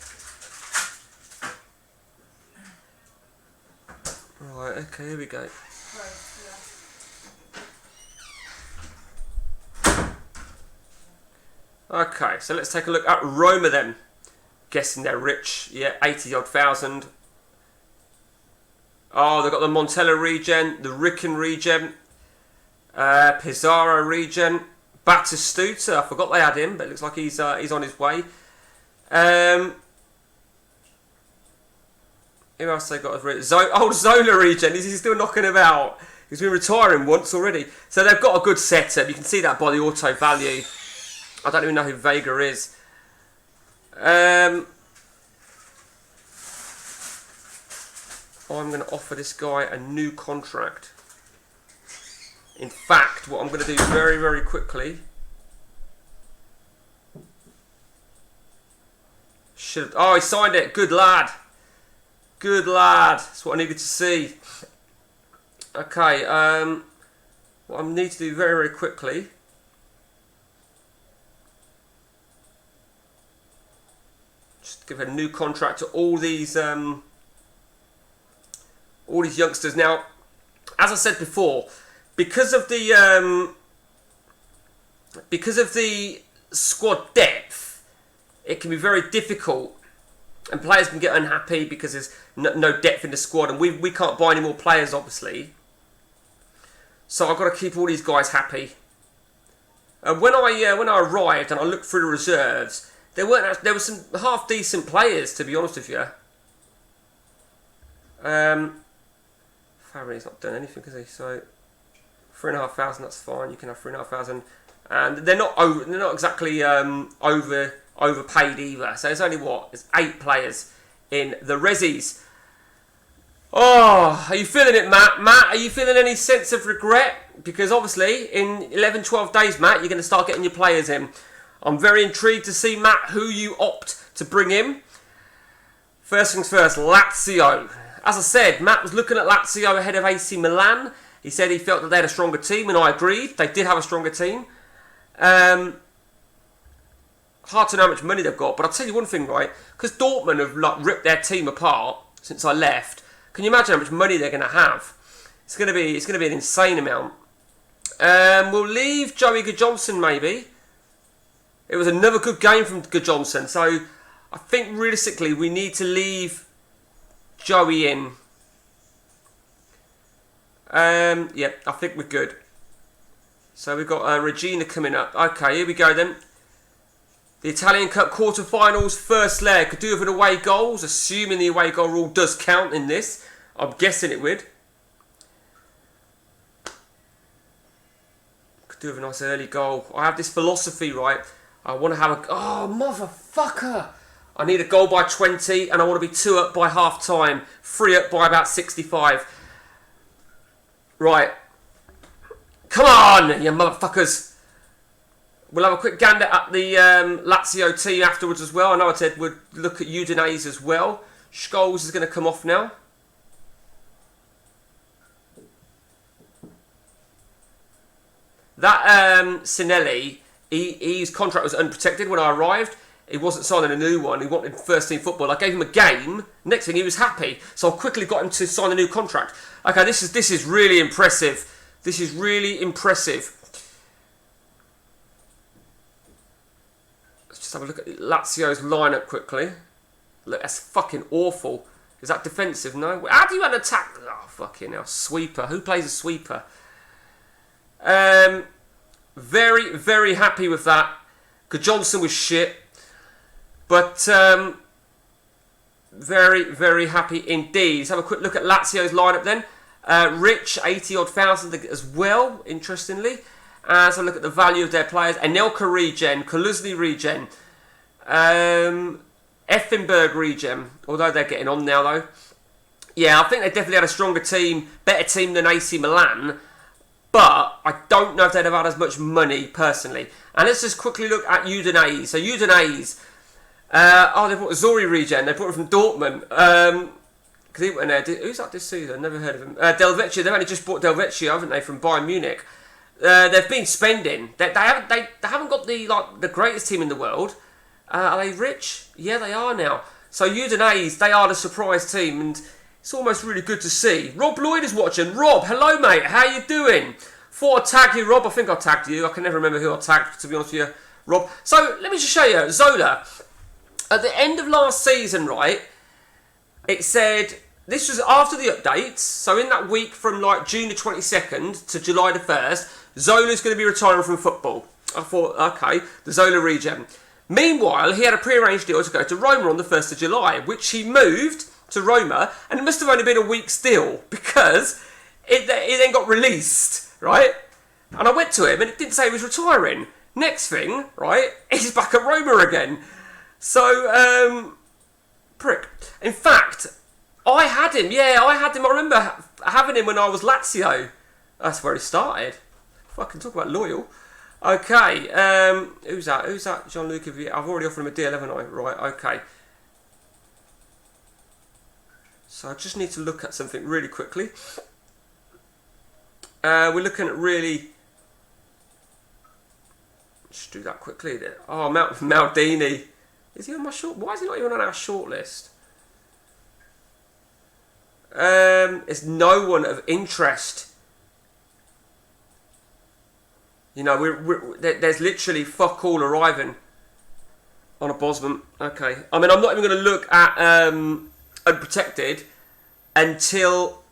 Right, okay, here we go. Okay, so let's take a look at Roma then. Guessing they're rich. Yeah, 80-odd thousand. Oh, they've got the Montella regen, the Ricken regen, Pizarro regen. Batistuta, I forgot they had him, but it looks like he's on his way. Who else they got? Old Zola regen, is he still knocking about? He's been retiring once already. So they've got a good setup. You can see that by the auto value. I don't even know who Vega is. I'm going to offer this guy a new contract. In fact, what I'm going to do very, very quickly... Oh, he signed it. Good lad. Good lad. That's what I needed to see. Okay, what I need to do very, very quickly... Just give a new contract to all these youngsters. Now, as I said before... Because of the squad depth, it can be very difficult, and players can get unhappy because there's no depth in the squad, and we can't buy any more players, obviously. So I've got to keep all these guys happy. And when I arrived and I looked through the reserves, there were some half decent players, to be honest with you. Fabry's not done anything, has he? So. 3,500, that's fine. You can have 3,500, and they're not exactly overpaid either. So it's only it's 8 players in the Resis. Oh, are you feeling it, Matt? Matt, are you feeling any sense of regret? Because obviously, in 11, 12 days, Matt, you're going to start getting your players in. I'm very intrigued to see, Matt, who you opt to bring in. First things first, Lazio. As I said, Matt was looking at Lazio ahead of AC Milan. He said he felt that they had a stronger team, and I agreed. They did have a stronger team. Hard to know how much money they've got, but I'll tell you one thing, right? Because Dortmund have like ripped their team apart since I left. Can you imagine how much money they're going to have? It's going to be an insane amount. We'll leave Joey Gudjohnsen maybe. It was another good game from Gudjohnsen, so I think realistically we need to leave Joey in. Yeah, I think we're good. So we've got Regina coming up. Okay, here we go then. The Italian Cup quarter-finals, first leg. Could do with an away goals, assuming the away goal rule does count in this. I'm guessing it would. Could do with a nice early goal. I have this philosophy, right? I want to have a... Oh, motherfucker! I need a goal by 20, and I want to be 2 up by half-time. 3 up by about 65. Right. Come on, you motherfuckers! We'll have a quick gander at the Lazio team afterwards as well. I know I said we'd look at Udinese as well. Scholes is going to come off now. That Sinelli, his contract was unprotected when I arrived. He wasn't signing a new one. He wanted first team football. I gave him a game. Next thing, he was happy. So I quickly got him to sign a new contract. Okay, this is really impressive. This is really impressive. Let's just have a look at Lazio's lineup quickly. Look, that's fucking awful. Is that defensive? No. How do you attack? Oh, fucking hell. Sweeper. Who plays a sweeper? Very, very happy with that. Gudjohnsen was shit. But very, very happy indeed. Let's have a quick look at Lazio's lineup then. Rich, 80-odd thousand as well, interestingly. As I look at the value of their players. Anelka regen, Kaluzny regen, Effenberg regen. Although they're getting on now though. Yeah, I think they definitely had a stronger team, better team than AC Milan. But I don't know if they'd have had as much money personally. And let's just quickly look at Udinese. So Udinese, they brought Zori regen. They brought him from Dortmund. Because he went there. Who's that this season? Never heard of him. Del Vecchio. They've only just bought Del Vecchio, haven't they, from Bayern Munich? They've been spending. They haven't got the greatest team in the world. Are they rich? Yeah, they are now. So Udinese, they are the surprise team, and it's almost really good to see. Rob Lloyd is watching. Rob, hello mate. How you doing? Thought I'd tag you, Rob. I think I tagged you. I can never remember who I tagged, to be honest with you, Rob. So let me just show you Zola. At the end of last season, right? It said, this was after the updates, so in that week from like June the 22nd to July the 1st, Zola's going to be retiring from football. I thought, okay, the Zola regen. Meanwhile, he had a pre-arranged deal to go to Roma on the 1st of July, which he moved to Roma, and it must have only been a week's deal, because it then got released, right? And I went to him, and it didn't say he was retiring. Next thing, right, he's back at Roma again. So, prick. In fact, I had him. I remember having him when I was Lazio. That's where he started. Fucking talk about loyal. Okay, who's that? Who's that? Gianluca Vieri. I've already offered him a deal, haven't I? Right, okay. So I just need to look at something really quickly. We're looking at really... Just do that quickly. Oh, Maldini. Is he on my short? Why is he not even on our shortlist? It's no one of interest. You know, there's literally fuck all arriving on a Bosman. Okay. I mean, I'm not even going to look at Unprotected until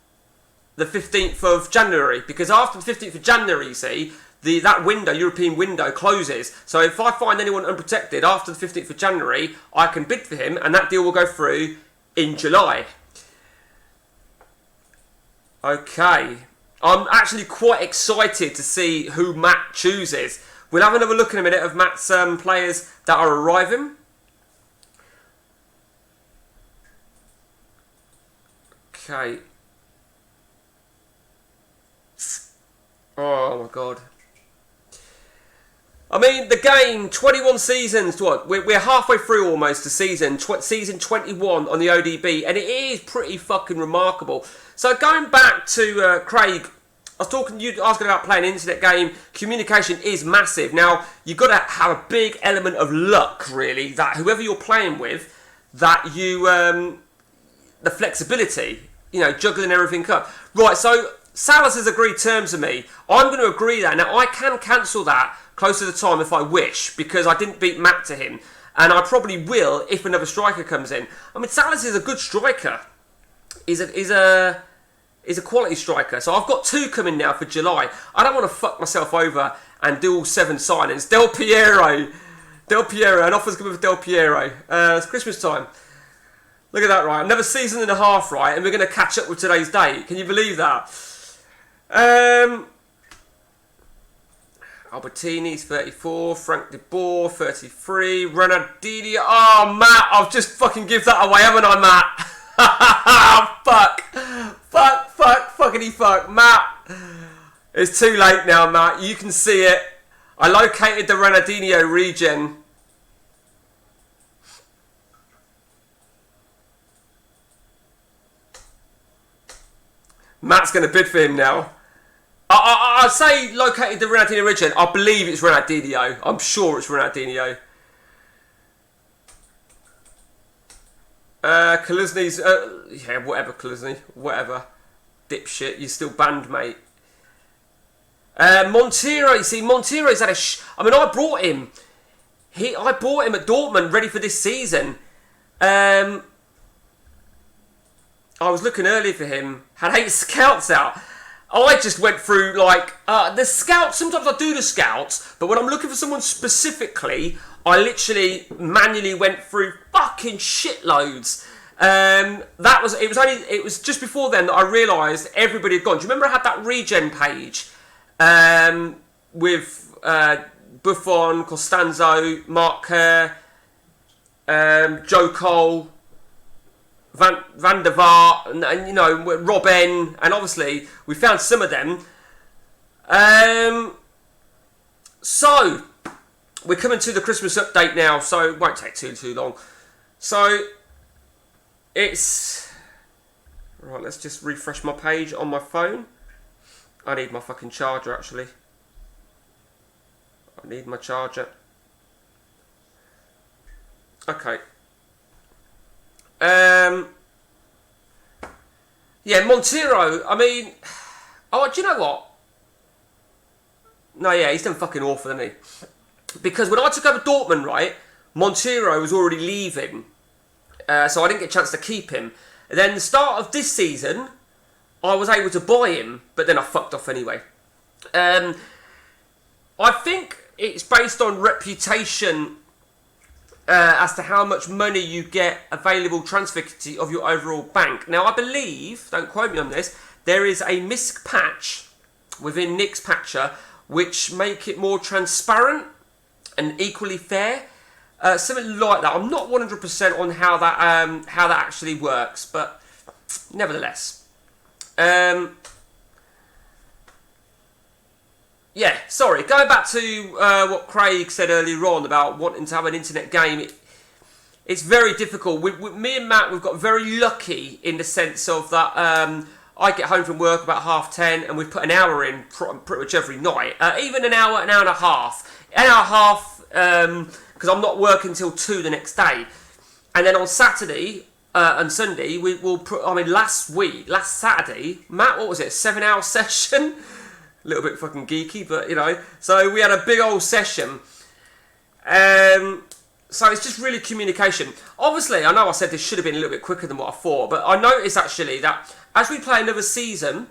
the 15th of January. Because after the 15th of January, you see, that window, European window, closes. So if I find anyone unprotected after the 15th of January, I can bid for him, and that deal will go through in July. Okay. I'm actually quite excited to see who Matt chooses. We'll have another look in a minute of Matt's players that are arriving. Okay. Oh my god. I mean, the game, 21 seasons, what? We're halfway through almost the season, season 21 on the ODB, and it is pretty fucking remarkable. So going back to Craig, I was asking about playing an internet game. Communication is massive. Now, you've got to have a big element of luck, really, that whoever you're playing with, that you, the flexibility, juggling everything up. Right, so Salas has agreed terms with me. I'm going to agree that. Now, I can cancel that close to the time if I wish, because I didn't beat Matt to him. And I probably will if another striker comes in. I mean, Salas is a good striker. He's a quality striker. So I've got 2 coming now for July. I don't want to fuck myself over and do all 7 signings. Del Piero, an offer's coming for Del Piero. It's Christmas time. Look at that, right? Another season and a half, right? And we're going to catch up with today's date. Can you believe that? Albertini's 34, Frank de Boer 33, Ronaldinho. Oh, Matt, I've just fucking give that away, haven't I, Matt? Fuckity fuck, Matt. It's too late now, Matt. You can see it. I located the Ronaldinho regen. Matt's going to bid for him now. I say located the Ronaldinho regen. I believe it's Ronaldinho. I'm sure it's Ronaldinho. Kaluzny's... yeah, whatever, Kaluzny. Whatever. Dipshit. You're still banned, mate. Montero. You see, Montero's had a... I mean, I brought him. I bought him at Dortmund, ready for this season. I was looking earlier for him. Had 8 scouts out. I just went through, the scouts. Sometimes I do the scouts, but when I'm looking for someone specifically, I literally manually went through fucking shitloads. It was just before then that I realised everybody had gone. Do you remember I had that regen page with Buffon, Costanzo, Mark Kerr, Joe Cole, Van der Vaart, and Robben, and obviously we found some of them. So we're coming to the Christmas update now, so it won't take too long. So it's right. Let's just refresh my page on my phone. I need my fucking charger, actually. I need my charger. Okay. Yeah, Montero, I mean... Oh, do you know what? No, yeah, he's done fucking awful, hasn't he? Because when I took over Dortmund, right, Montero was already leaving. So I didn't get a chance to keep him. And then the start of this season, I was able to buy him, but then I fucked off anyway. I think it's based on reputation as to how much money you get available transfer equity of your overall bank. Now, I believe, don't quote me on this, there is a MISC patch within Nick's Patcher which make it more transparent and equally fair. Something like that. I'm not 100% on how that actually works, but nevertheless. Yeah, sorry. Going back to what Craig said earlier on about wanting to have an internet game, it's very difficult. With me and Matt, we've got very lucky in the sense of that I get home from work about 10:30 and we've put an hour in pretty much every night. Even an hour and a half. An hour and a half because I'm not working until 2 the next day. And then on Saturday and Sunday, we will put, last Saturday, Matt, what was it, a 7-hour session? A little bit fucking geeky, but so we had a big old session. So it's just really communication. Obviously, I know I said this should have been a little bit quicker than what I thought, but I noticed actually that as we play another season,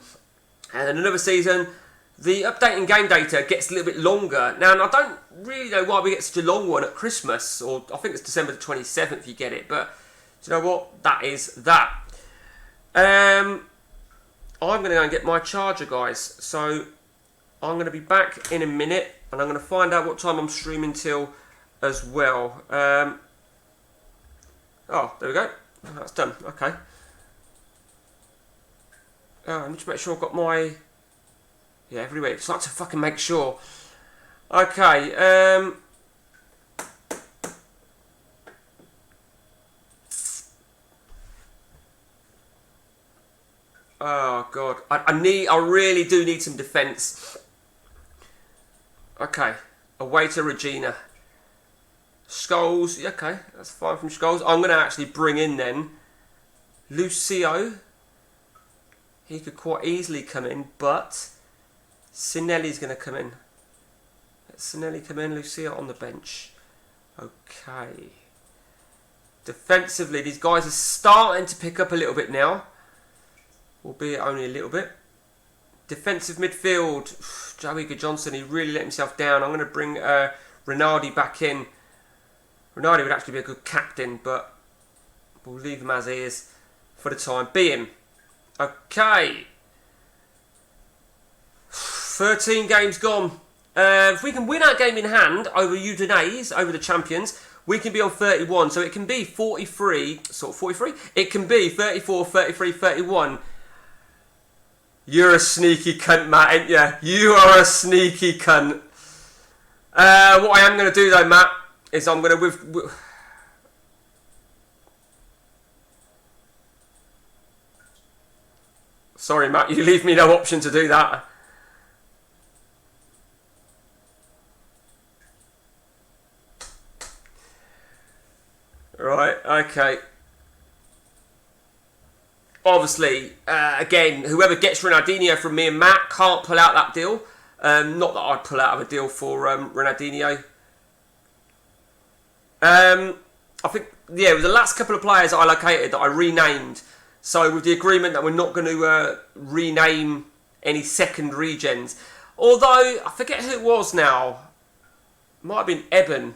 and then another season, the updating game data gets a little bit longer. Now, and I don't really know why we get such a long one at Christmas, or I think it's December the 27th you get it, but do you know what? That is that. I'm going to go and get my charger, guys. So I'm going to be back in a minute, and I'm going to find out what time I'm streaming till as well. Oh, there we go. That's done. Okay. Let me just make sure I've got my... Yeah, everywhere. Just like to fucking make sure Okay. Oh god, I really do need some defence. Okay, away to Regina. Scholes, okay, that's fine from Scholes. I'm going to actually bring in then Lucio. He could quite easily come in, but Sinelli's going to come in. Let Sinelli come in, Lucio on the bench. Okay. Defensively, these guys are starting to pick up a little bit now. Albeit only a little bit. Defensive midfield, Joey Johnson, he really let himself down. I'm going to bring Rinaldi back in. Rinaldi would actually be a good captain, but we'll leave him as he is for the time being. Okay. 13 games gone. If we can win our game in hand over Udinese, over the champions, we can be on 31. So it can be 43, sort of 43. It can be 34, 33, 31. You're a sneaky cunt, Matt, ain't you? You are a sneaky cunt. What I am going to do, though, Matt, is I'm going to... Sorry, Matt, you leave me no option to do that. Right, okay. Obviously, again, whoever gets Ronaldinho from me and Matt can't pull out that deal. Not that I'd pull out of a deal for Ronaldinho. I think, yeah, with the last couple of players I located that I renamed. So with the agreement that we're not going to rename any second regens. Although, I forget who it was now. It might have been Eben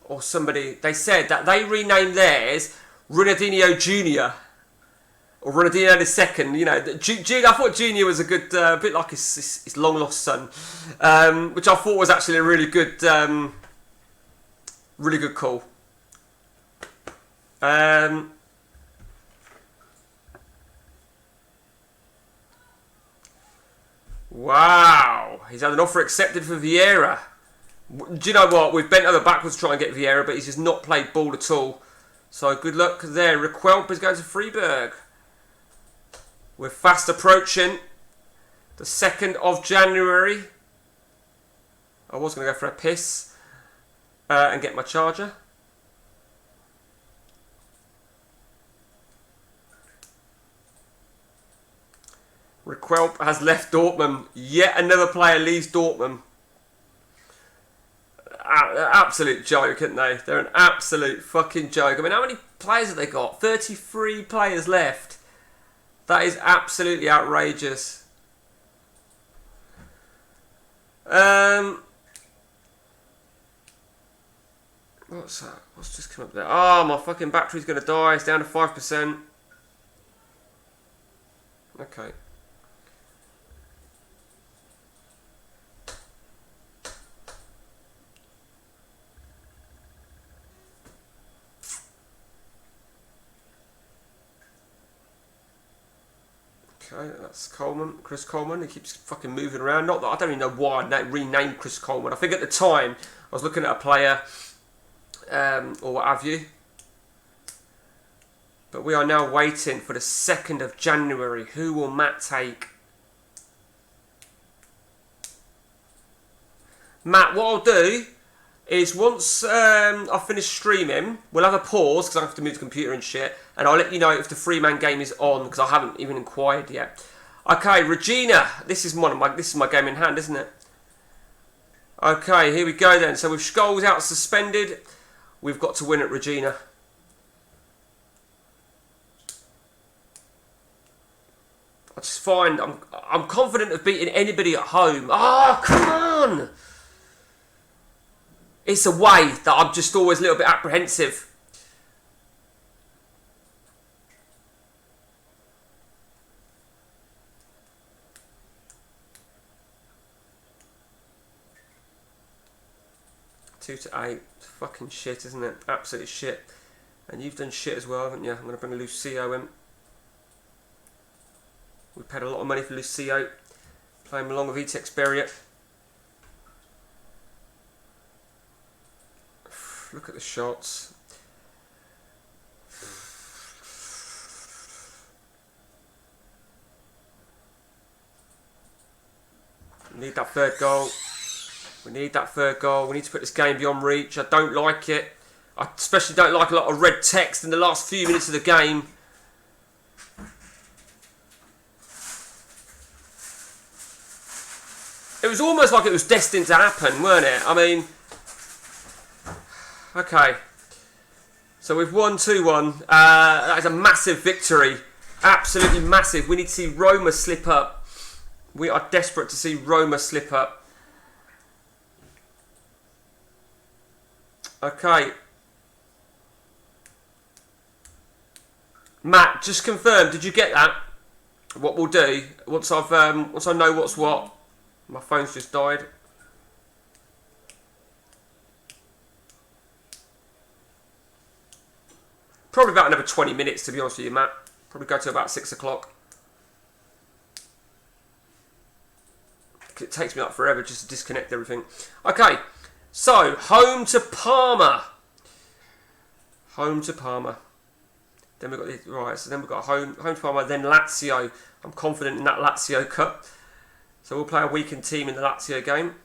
or somebody. They said that they renamed theirs Ronaldinho Jr. Or Ronaldinho the second, you know. I thought Junior was a good, bit like his long lost son, which I thought was actually a really good call. Wow, he's had an offer accepted for Vieira. Do you know what? We've bent over backwards to try and get Vieira, but he's just not played ball at all. So good luck there. Requelp is going to Freiburg. We're fast approaching the 2nd of January. I was going to go for a piss and get my charger. Requelp has left Dortmund. Yet another player leaves Dortmund. Absolute joke, aren't they? They're an absolute fucking joke. I mean, how many players have they got? 33 players left. That is absolutely outrageous. What's that? What's just come up there? Oh, my fucking battery's going to die. It's down to 5%. Okay. Okay, that's Coleman, Chris Coleman. He keeps fucking moving around. Not that I don't even know why I renamed Chris Coleman. I think at the time I was looking at a player or what have you. But we are now waiting for the 2nd of January. Who will Matt take? Matt, what I'll do is once I finish streaming, we'll have a pause because I have to move the computer and shit, and I'll let you know if the 3-man game is on because I haven't even inquired yet. Okay, Regina, this is my game in hand, isn't it? Okay, here we go then. So with Scholes out suspended, we've got to win at Regina. I just find I'm confident of beating anybody at home. Oh, come on! It's a way that I'm just always a little bit apprehensive. Two to 8. It's fucking shit, isn't it? Absolute shit. And you've done shit as well, haven't you? I'm going to bring Lucio in. We paid a lot of money for Lucio. Play him along with Etex Berriot. look at the shots. We need that third goal. We need that third goal. We need to put this game beyond reach. I don't like it. I especially don't like a lot of red text in the last few minutes of the game. It was almost like it was destined to happen, weren't it? I mean, okay. So we've won 2-1. That is a massive victory. Absolutely massive. We need to see Roma slip up. We are desperate to see Roma slip up. Okay. Matt, just confirm. Did you get that? What we'll do once I know what's what. My phone's just died. Probably about another 20 minutes, to be honest with you, Matt. Probably go to about 6 o'clock. It takes me like forever just to disconnect everything. Okay, so home to Parma. Home to Parma. Then we've got the, right. So then we've got home to Parma. Then Lazio. I'm confident in that Lazio Cup. So we'll play a weakened team in the Lazio game.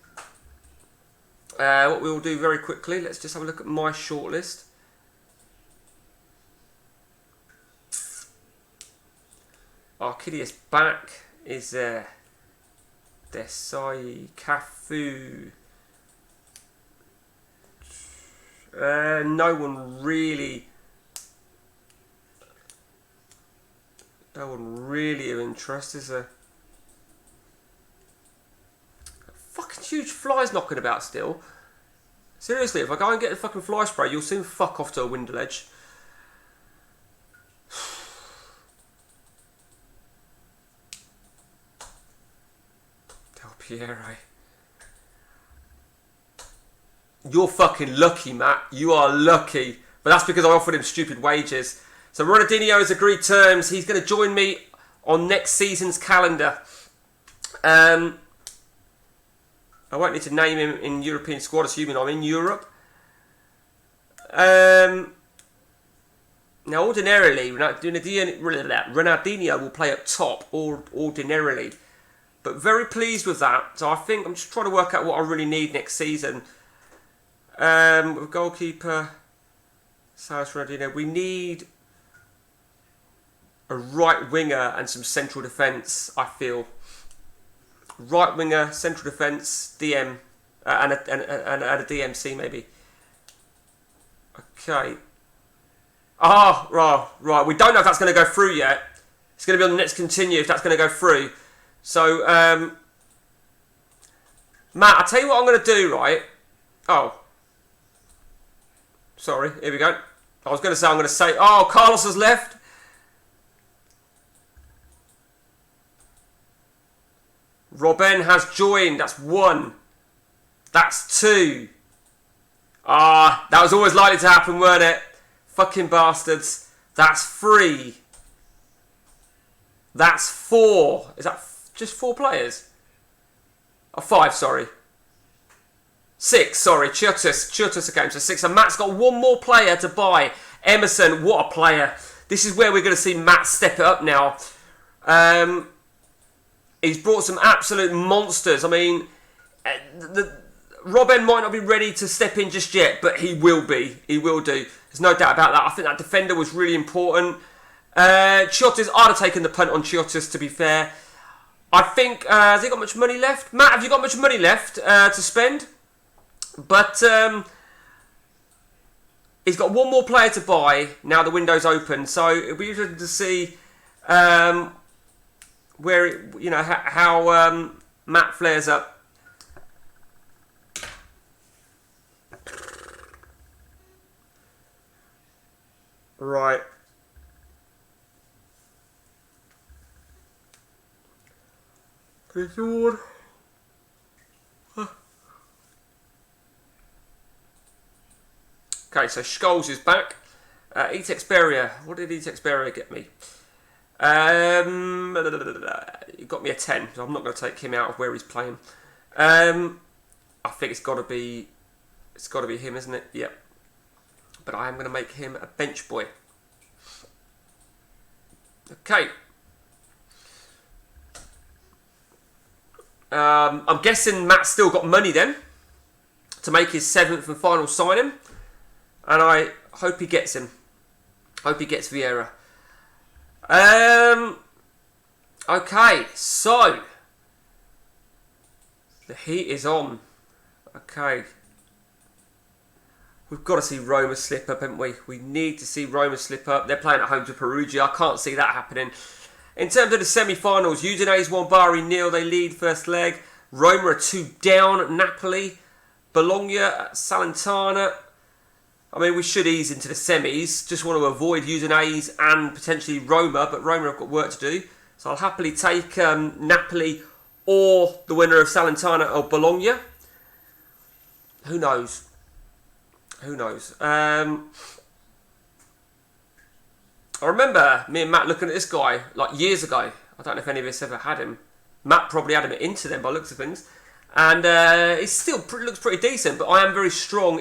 What we'll do very quickly. Let's just have a look at my shortlist. Archidius back is there. Desai, Cafu. No one really of interest, is there? Fucking huge flies knocking about still. Seriously, if I go and get the fucking fly spray, you'll soon fuck off to a window ledge. Del Piero. You're fucking lucky, Matt. You are lucky. But that's because I offered him stupid wages. So Ronaldinho has agreed terms. He's going to join me on next season's calendar. I won't need to name him in European squad, assuming I'm in Europe. Now, ordinarily, Ronaldinho will play up top, ordinarily. But very pleased with that. So I think I'm just trying to work out what I really need next season. With goalkeeper, Salas Ronaldinho, we need a right winger and some central defence, I feel. Right winger, central defence, DM, and a DMC maybe. Okay. Right. We don't know if that's going to go through yet. It's going to be on the next continue if that's going to go through. So, Matt, I'll tell you what I'm going to do, right? Oh. Sorry, here we go. I was going to say, oh, Carlos has left. Robben has joined. That's 1. That's 2. That was always likely to happen, weren't it? Fucking bastards. That's 3. That's 4. Is that just 4 players? Oh, 5, sorry. 6, sorry. Chiotis came to 6. And Matt's got 1 more player to buy. Emerson, what a player. This is where we're going to see Matt step it up now. He's brought some absolute monsters. I mean, Robben might not be ready to step in just yet, but he will be. He will do. There's no doubt about that. I think that defender was really important. Chiotis, I'd have taken the punt on Chiotis, to be fair. I think, has he got much money left? Matt, have you got much money left to spend? But he's got 1 more player to buy now the window's open. So it'll be interesting to see where it, how Matt flares up. Right. Good Lord. Okay, so Scholes is back. Etexperia. What did Etexperia get me? He got me a 10, so I'm not going to take him out of where he's playing. I think it's got to be him, isn't it? Yep. but I am going to make him a bench boy. Okay. I'm guessing Matt's still got money then to make his 7th and final signing, and I hope he gets him. Hope he gets Vieira. Okay, so the heat is on. Okay. We've got to see Roma slip up, haven't we? We need to see Roma slip up. They're playing at home to Perugia. I can't see that happening. In terms of the semi-finals, Udinese's 1, Bari 0. They lead first leg. Roma are 2 down. Napoli, Bologna, Salernitana. I mean, we should ease into the semis. Just want to avoid Udinese and potentially Roma, but Roma have got work to do. So I'll happily take Napoli or the winner of Salernitana or Bologna. Who knows? Who knows? I remember me and Matt looking at this guy like years ago. I don't know if any of us ever had him. Matt probably had him at Inter then by the looks of things. And he still looks pretty decent, but I am very strong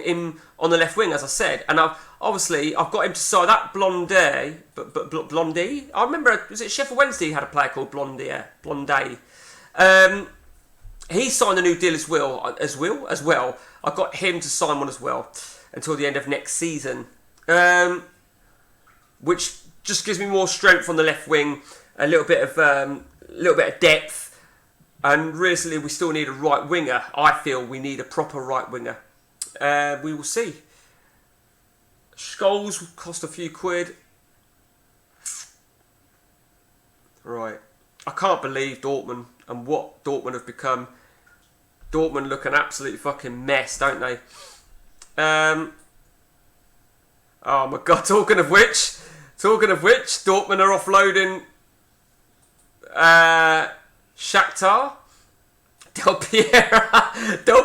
on the left wing, as I said. And I've got him to sign that Blondie. Blondie? I remember, was it Sheffield Wednesday had a player called Blondie? He signed a new deal as well. I got him to sign one as well until the end of next season, which just gives me more strength on the left wing, a little bit of depth. And recently, we still need a right winger. I feel we need a proper right winger. We will see. Scholes will cost a few quid. Right. I can't believe Dortmund and what Dortmund have become. Dortmund look an absolute fucking mess, don't they? Oh my God, talking of which, Dortmund are offloading Shakhtar, Del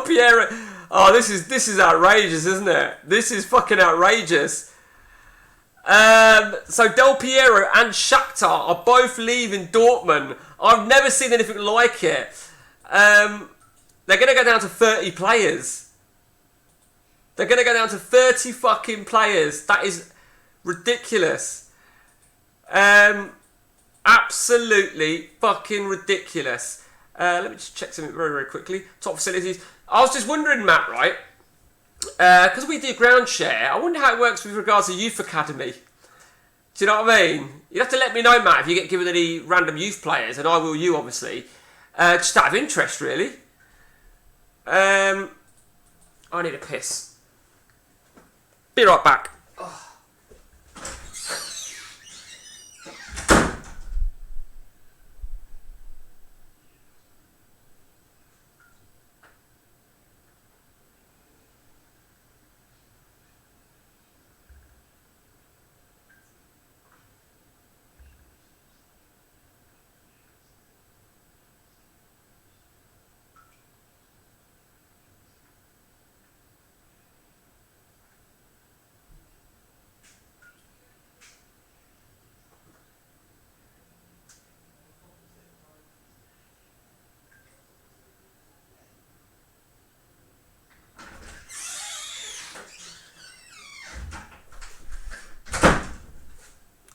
Piero. Oh, this is outrageous, isn't it? This is fucking outrageous. So Del Piero and Shakhtar are both leaving Dortmund. I've never seen anything like it. They're going to go down to 30 players. They're going to go down to 30 fucking players. That is ridiculous. Absolutely fucking ridiculous. Let me just check something very, very quickly. Top facilities. I was just wondering, Matt, right? Because we do ground share, I wonder how it works with regards to youth academy. Do you know what I mean? You'd have to let me know, Matt, if you get given any random youth players, and I will you, obviously. Just out of interest, really. I need a piss. Be right back.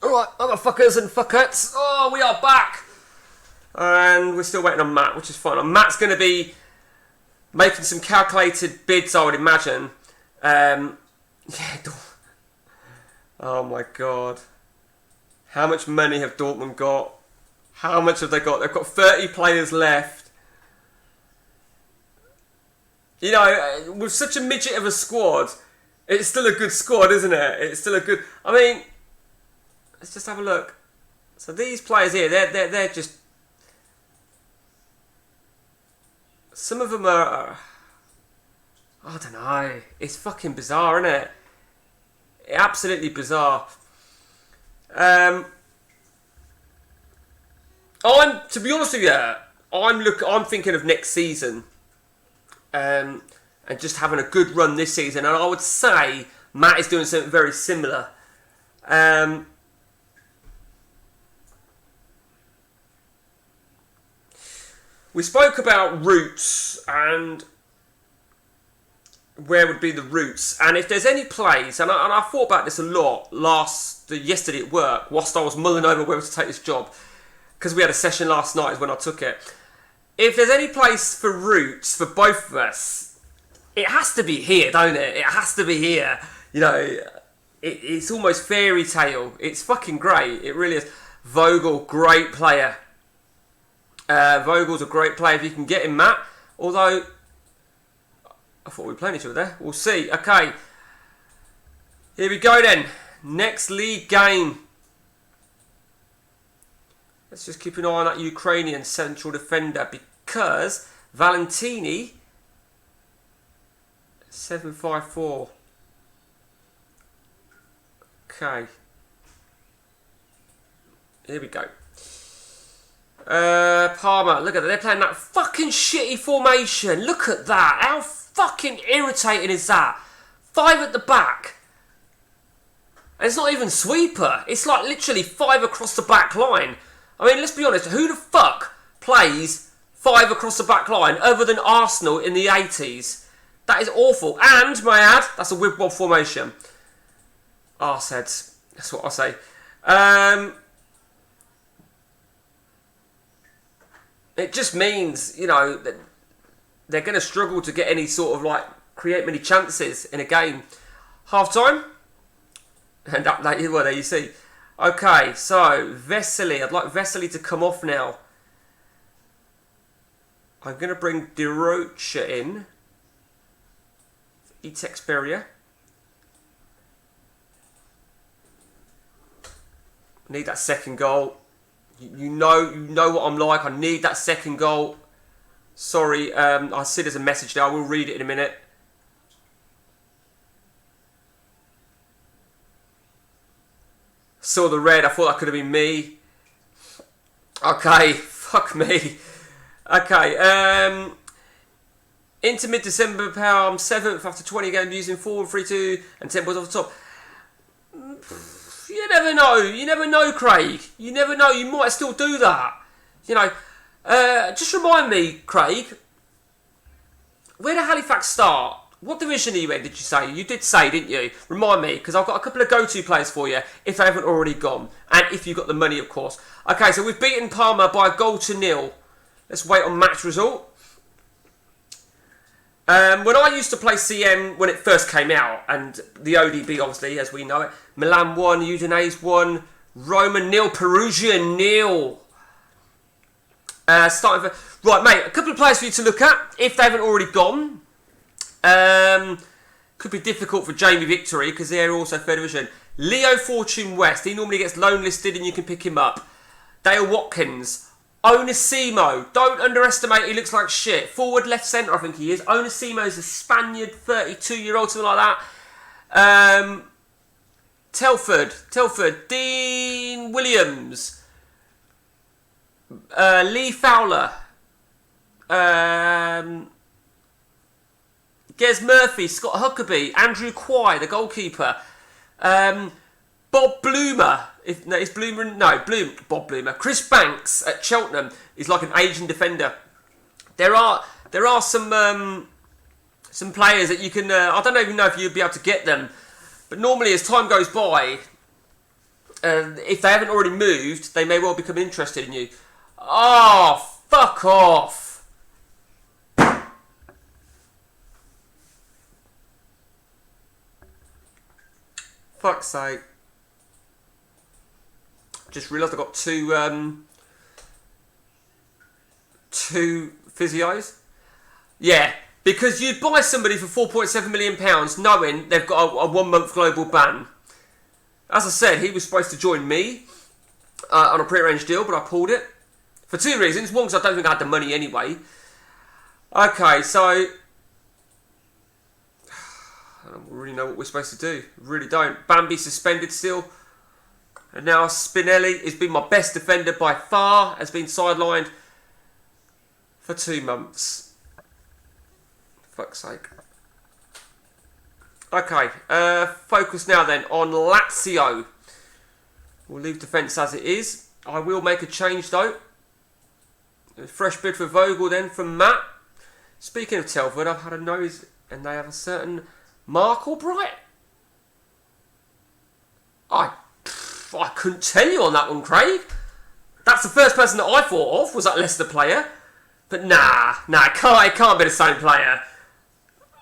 Alright, motherfuckers and fuckets. Oh, we are back. And we're still waiting on Matt, which is fine. And Matt's going to be making some calculated bids, I would imagine. Yeah. Oh my God. How much money have Dortmund got? How much have they got? They've got 30 players left. You know, with such a midget of a squad, it's still a good squad, isn't it? It's still a good... I mean... Let's just have a look. So these players here, they're just... Some of them are... I don't know. It's fucking bizarre, isn't it? Absolutely bizarre. To be honest with you, I'm thinking of next season. And just having a good run this season. And I would say Matt is doing something very similar. We spoke about routes, and where would be the routes? And if there's any plays, and I thought about this a lot yesterday at work, whilst I was mulling over whether to take this job, because we had a session last night is when I took it. If there's any place for routes for both of us, it has to be here, don't it? It has to be here. You know, it's almost fairy tale. It's fucking great. It really is. Vogel, great player. Vogel's a great player if you can get him, Matt. Although, I thought we were playing each other there. We'll see. Okay. Here we go then. Next league game. Let's just keep an eye on that Ukrainian central defender because Valentini 754. Okay. Here we go. Parma, look at that. They're playing that fucking shitty formation. Look at that. How fucking irritating is that? 5 at the back. And it's not even sweeper. It's like literally 5 across the back line. I mean, let's be honest. Who the fuck plays 5 across the back line other than Arsenal in the 80s? That is awful. And, may I add, that's a whip-wob formation. Arseheads. That's what I say. It just means, you know, that they're going to struggle to get any sort of, like, create many chances in a game. Half-time. And up there, well, there you see. Okay, so, Vesely. I'd like Vesely to come off now. I'm going to bring De Rocha in. Etexperia. Need that second goal. You know what I'm like. I need that second goal. Sorry, I see there's a message there. I will read it in a minute. Saw the red. I thought that could have been me. Okay, fuck me. Okay, into mid-December, I'm 7th after 20 games using 4, 3, 2 and 10 points off the top. You never know. You never know, Craig. You never know. You might still do that. You know, just remind me, Craig, where did Halifax start? What division are you in, did you say? You did say, didn't you? Remind me, because I've got a couple of go-to players for you, if they haven't already gone. And if you've got the money, of course. Okay, so we've beaten Parma by a goal to 0. Let's wait on match result. When I used to play CM when it first came out, and the ODB obviously, as we know it, Milan 1, Udinese 1, Roma 0, Perugia 0. Right, mate, a couple of players for you to look at, if they haven't already gone. Could be difficult for Jamie Victory, because they're also third division. Leo Fortune West, he normally gets loan listed and you can pick him up. Dale Watkins. Onasimo, don't underestimate, he looks like shit. Forward, left centre, I think he is. Onasimo is a Spaniard, 32-year-old, something like that. Telford, Dean Williams, Lee Fowler, Gez Murphy, Scott Huckabee, Andrew Quay, the goalkeeper, Bob Bloomer. Bob Bloomer. Chris Banks at Cheltenham is like an Asian defender. There are some players that you can. I don't even know if you'd be able to get them, but normally as time goes by, if they haven't already moved, they may well become interested in you. Oh, fuck off! Fuck's sake. Just realised I got two physios. Yeah, because you buy somebody for £4.7 million knowing they've got a 1 month global ban. As I said, he was supposed to join me on a pre-arranged deal, but I pulled it. For 2 reasons. One, because I don't think I had the money anyway. Okay, so I don't really know what we're supposed to do. Really don't. Bambi suspended still. And now Spinelli has been my best defender by far, has been sidelined for 2 months. Fuck's sake. Okay, focus now then on Lazio. We'll leave defence as it is. I will make a change though. A fresh bid for Vogel then from Matt. Speaking of Telford, I've had a and they have a certain Mark Albright. I couldn't tell you on that one, Craig. That's the first person that I thought of, was that Leicester player. But nah, it can't be the same player.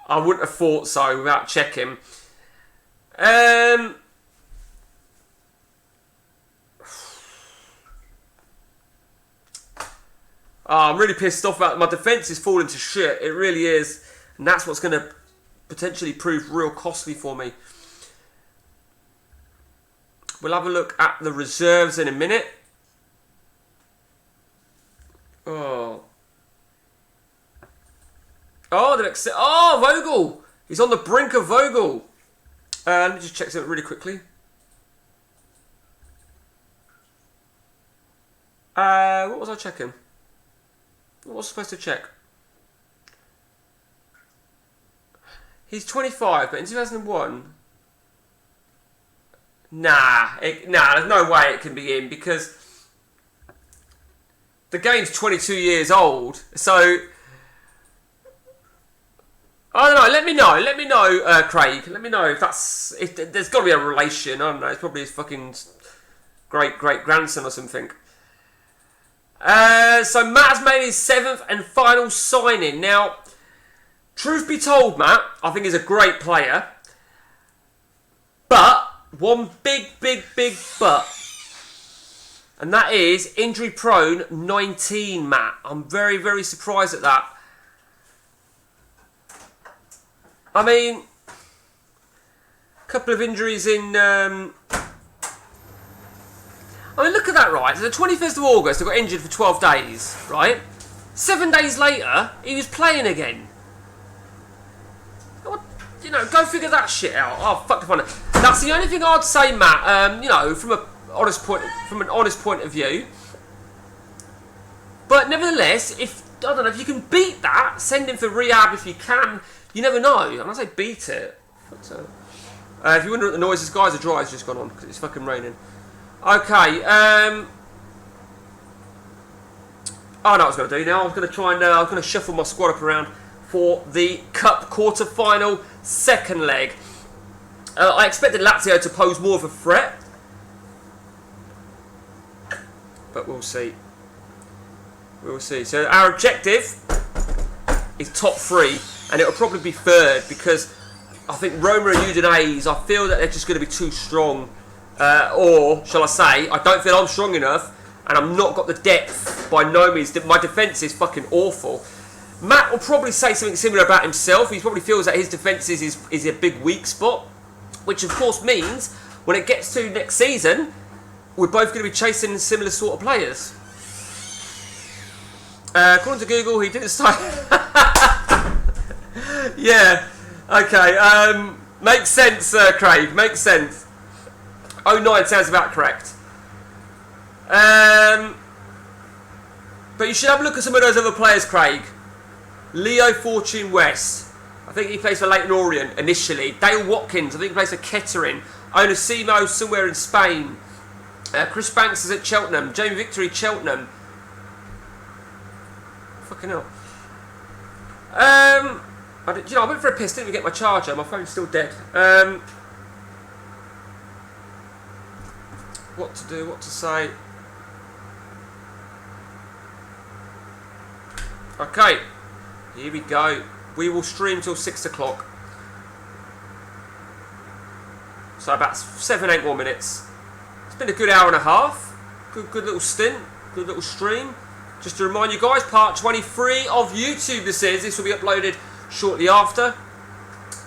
I wouldn't have thought so without checking. I'm really pissed off about it. My defence is falling to shit. It really is. And that's what's going to potentially prove real costly for me. We'll have a look at the reserves in a minute. Oh, Vogel! He's on the brink of Vogel. Let me just check something really quickly. What was I checking? What was I supposed to check? He's 25, but in 2001... Nah, there's no way it can be in, because the game's 22 years old, so... I don't know, let me know, Craig. Let me know if there's got to be a relation. I don't know, it's probably his fucking great-grandson or something. So Matt has made his 7th and final signing. Now, truth be told, Matt, I think he's a great player. But, one big but. And that is injury prone 19, Matt. I'm very, very surprised at that. I mean, a couple of injuries in... I mean, look at that, right? So the 21st of August, I got injured for 12 days, right? 7 days later, he was playing again. You know, go figure that shit out. Oh, fuck the fun. That's the only thing I'd say, Matt. You know, from an honest point of view. But nevertheless, if you can beat that, send him for rehab if you can. You never know. And I say beat it. If you wonder what the noise is, guys, the dryer's just gone on because it's fucking raining. Okay. I know what I was going to do now. I was going to try and I was going to shuffle my squad up around for the Cup quarter-final second leg. I expected Lazio to pose more of a threat, but we'll see. We'll see. So our objective is top 3, and it'll probably be 3rd because I think Roma and Udinese, I feel that they're just going to be too strong. Or, shall I say, I don't feel I'm strong enough, and I've not got the depth by no means. My defence is fucking awful. Matt will probably say something similar about himself. He probably feels that his defence is a big weak spot, which of course means when it gets to next season, we're both going to be chasing similar sort of players. According to Google, he didn't start... Yeah, okay. Makes sense, Craig. Makes sense. 09 sounds about correct. But you should have a look at some of those other players, Craig. Leo Fortune West. I think he plays for Leyton Orient initially. Dale Watkins. I think he plays for Kettering. Onasimo somewhere in Spain. Chris Banks is at Cheltenham. Jamie Victory, Cheltenham. Fucking hell. I went for a piss, didn't even get my charger. My phone's still dead. What to do, what to say. Okay, here we go. We will stream till 6 o'clock. So about 7-8 more minutes. It's been a good hour and a half. Good little stint. Good little stream. Just to remind you guys, part 23 of YouTube this is. This will be uploaded shortly after.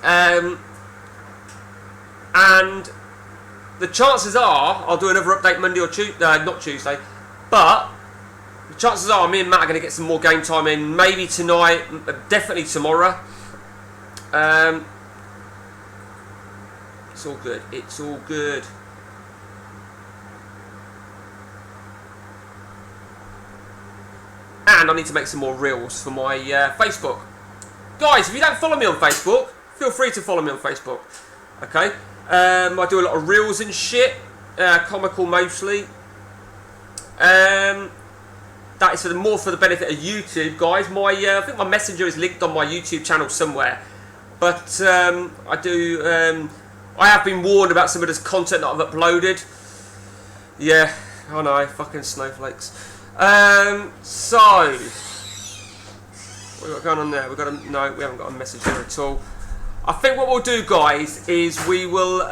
And the chances are I'll do another update Monday or Tuesday. Not Tuesday. But the chances are me and Matt are going to get some more game time in. Maybe tonight. Definitely tomorrow. It's all good. It's all good. And I need to make some more reels for my Facebook. Guys, if you don't follow me on Facebook, feel free to follow me on Facebook. Okay? I do a lot of reels and shit. Comical mostly. That is more for the benefit of YouTube, guys. I think my messenger is linked on my YouTube channel somewhere. But I have been warned about some of this content that I've uploaded. Yeah, I know, fucking snowflakes. So, what have we got going on there? No, we haven't got a message here at all. I think what we'll do, guys, is we will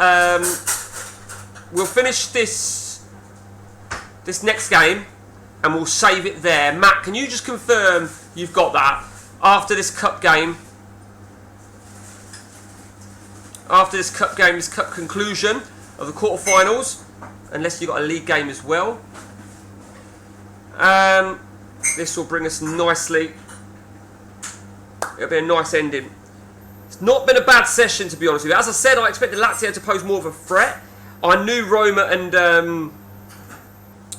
we'll finish this next game and we'll save it there. Matt, can you just confirm you've got that after this cup game? After this cup game, this cup conclusion of the quarterfinals, unless you've got a league game as well. This will bring us nicely. It'll be a nice ending. It's not been a bad session, to be honest with you. As I said, I expected Lazio to pose more of a threat. I knew Roma and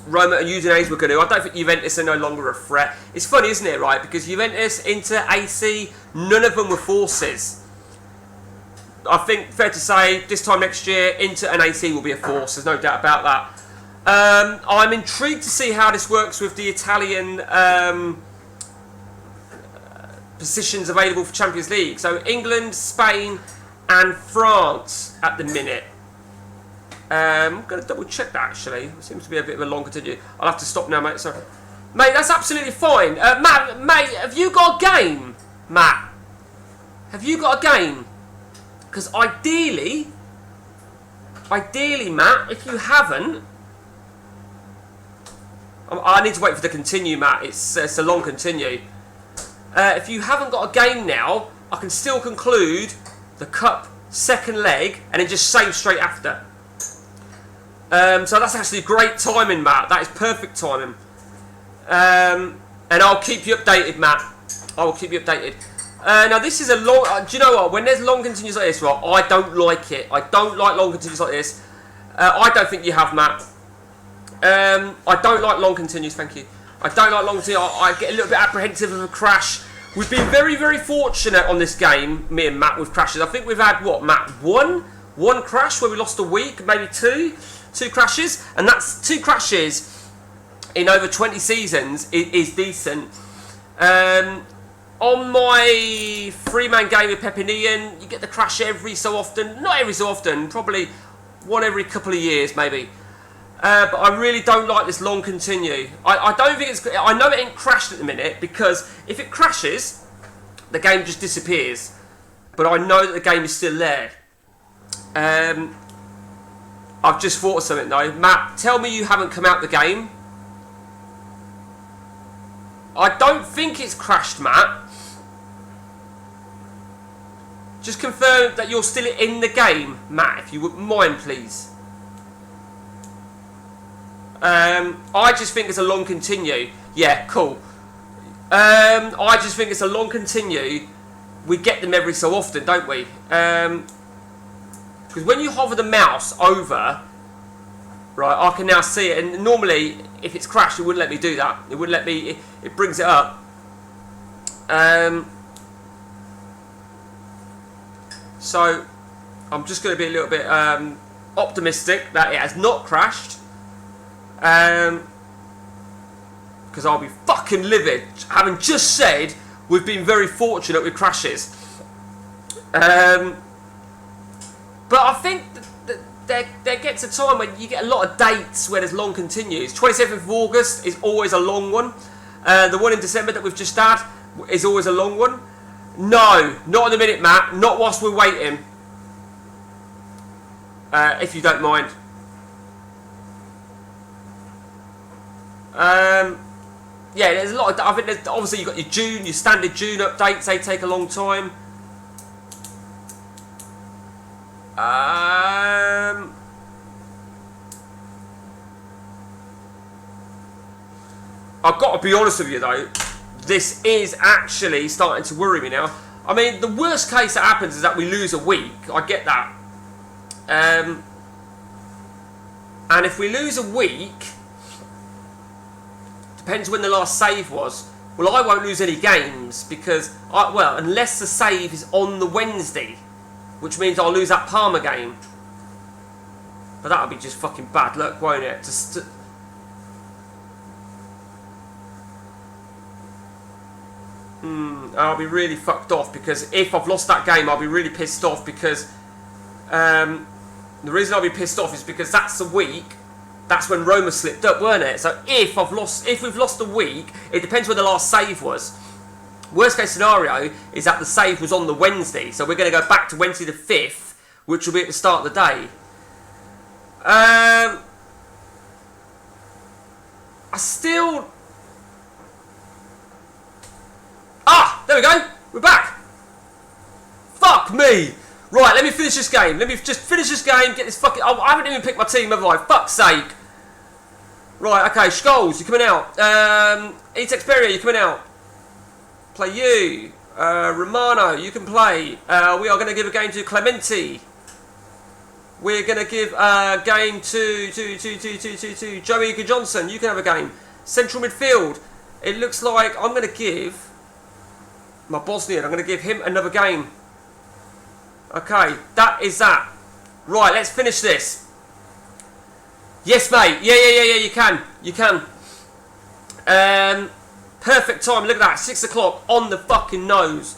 Udinese were going to. I don't think Juventus are no longer a threat. It's funny, isn't it, right? Because Juventus, Inter, AC, none of them were forces. I think, fair to say, this time next year, Inter and AC will be a force. There's no doubt about that. I'm intrigued to see how this works with the Italian positions available for Champions League. So England, Spain and France at the minute. I'm going to double check that actually. It seems to be a bit of a long continue. I'll have to stop now, mate. Sorry. Mate, that's absolutely fine. Matt, mate, have you got a game? Matt, have you got a game? Because ideally, Matt, if you haven't, I need to wait for the continue, Matt. It's a long continue. If you haven't got a game now, I can still conclude the cup second leg and then just save straight after. So that's actually great timing, Matt. That is perfect timing. And I'll keep you updated, Matt. I will keep you updated. Now this is a long. Do you know what? When there's long continues like this, right? I don't like it. I don't like long continues like this. I don't think you have, Matt. I don't like long continues. Thank you. I don't like long continues. I get a little bit apprehensive of a crash. We've been very, very fortunate on this game, me and Matt, with crashes. I think we've had what, Matt? One crash where we lost a week, maybe two crashes, and that's 2 crashes in over 20 seasons is decent. On my 3-man game with Pepinian, you get the crash every so often. Not every so often, probably one every couple of years, maybe. But I really don't like this long continue. I don't think it's. I know it ain't crashed at the minute because if it crashes, the game just disappears. But I know that the game is still there. I've just thought of something though. Matt, tell me you haven't come out the game. I don't think it's crashed, Matt. Just confirm that you're still in the game, Matt, if you wouldn't mind, please. I just think it's a long continue. Yeah, cool. I just think it's a long continue. We get them every so often, don't we? Because when you hover the mouse over, right, I can now see it. And normally, if it's crashed, it wouldn't let me do that. It wouldn't let me. It brings it up. So, I'm just going to be a little bit optimistic that it has not crashed. Because I'll be fucking livid, having just said we've been very fortunate with crashes. But I think that there gets a time when you get a lot of dates where there's long continues. 27th of August is always a long one. The one in December that we've just had is always a long one. No, not in a minute, Matt. Not whilst we're waiting. If you don't mind. Yeah, there's a lot of. I think there's, obviously you've got your standard June updates. They take a long time. I've got to be honest with you though, this is actually starting to worry me now. I mean, the worst case that happens is that we lose a week. I get that. And if we lose a week, depends when the last save was. Well, I won't lose any games because, unless the save is on the Wednesday, which means I'll lose that Parma game. But that'll be just fucking bad luck, won't it? I'll be really fucked off, because if I've lost that game, I'll be really pissed off, because the reason I'll be pissed off is because that's the week. That's when Roma slipped up, weren't it? So if we've lost a week, it depends when the last save was. Worst case scenario is that the save was on the Wednesday, so we're going to go back to Wednesday the 5th, which will be at the start of the day. I still... there we go. We're back. Fuck me. Right, let me finish this game. Let me just finish this game, get this fucking... I haven't even picked my team, have I? Fuck's sake. Right, okay, Scholes, you're coming out. Experia, you're coming out. Play you. Romano, you can play. We are going to give a game to Clemente. We're going to give a game to Joey Johnson. You can have a game. Central midfield. It looks like I'm going to give my Bosnian. I'm going to give him another game. Okay, that is that. Right, let's finish this. Yes, mate. Yeah, you can. You can. Perfect time. Look at that. 6 o'clock on the fucking nose.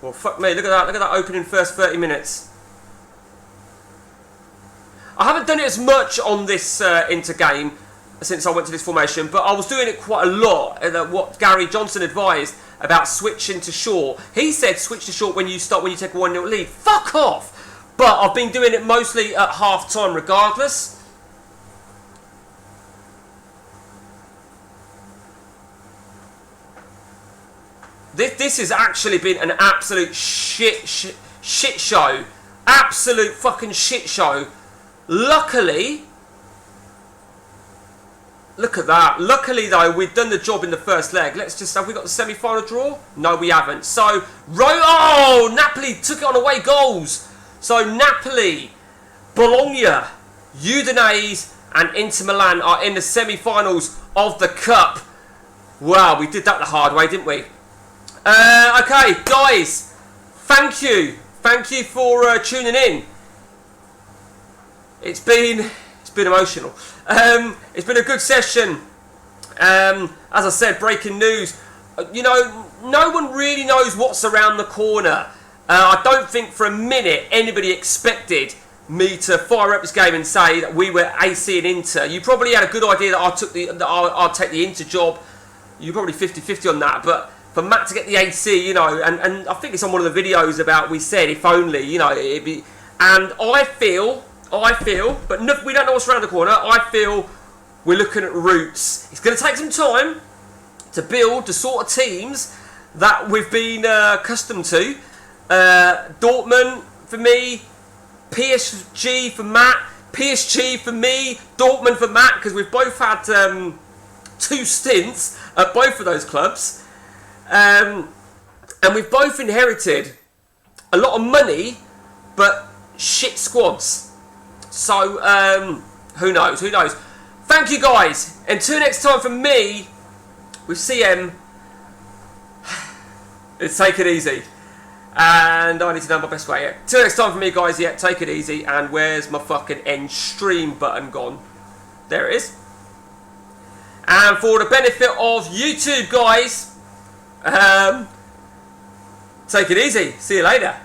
Well, fuck me. Look at that. Look at that opening first 30 minutes. I haven't done it as much on this Inter game since I went to this formation, but I was doing it quite a lot. What Gary Johnson advised about switching to short. He said switch to short when you take a 1-0 lead. Fuck off! But I've been doing it mostly at half time regardless. This has actually been an absolute shit show. Absolute fucking shit show. Luckily, look at that. Luckily though, we've done the job in the first leg. Let's just, have we got the semi-final draw? No, we haven't. So, Napoli took it on away goals. So Napoli, Bologna, Udinese and Inter Milan are in the semi-finals of the Cup. Wow, we did that the hard way, didn't we? Okay, guys, thank you for tuning in. It's been emotional. It's been a good session. As I said, breaking news. You know, no one really knows what's around the corner. I don't think for a minute anybody expected me to fire up this game and say that we were AC and Inter. You probably had a good idea that I'd take the Inter job. You're probably 50-50 on that, but for Matt to get the AC, you know, and I think it's on one of the videos about we said if only, you know, it'd be. And I feel, but no, we don't know what's around the corner. I feel we're looking at roots. It's going to take some time to build the sort of teams that we've been accustomed to. Dortmund for me, PSG for Matt, PSG for me, Dortmund for Matt, because we've both had 2 stints at both of those clubs. And we've both inherited a lot of money, but shit squads. So, who knows? Thank you guys. Until next time from me, with CM, let's take it easy. And I need to know my best way. Till next time from me, guys, take it easy. And where's my fucking end stream button gone? There it is. And for the benefit of YouTube, guys, take it easy. See you later.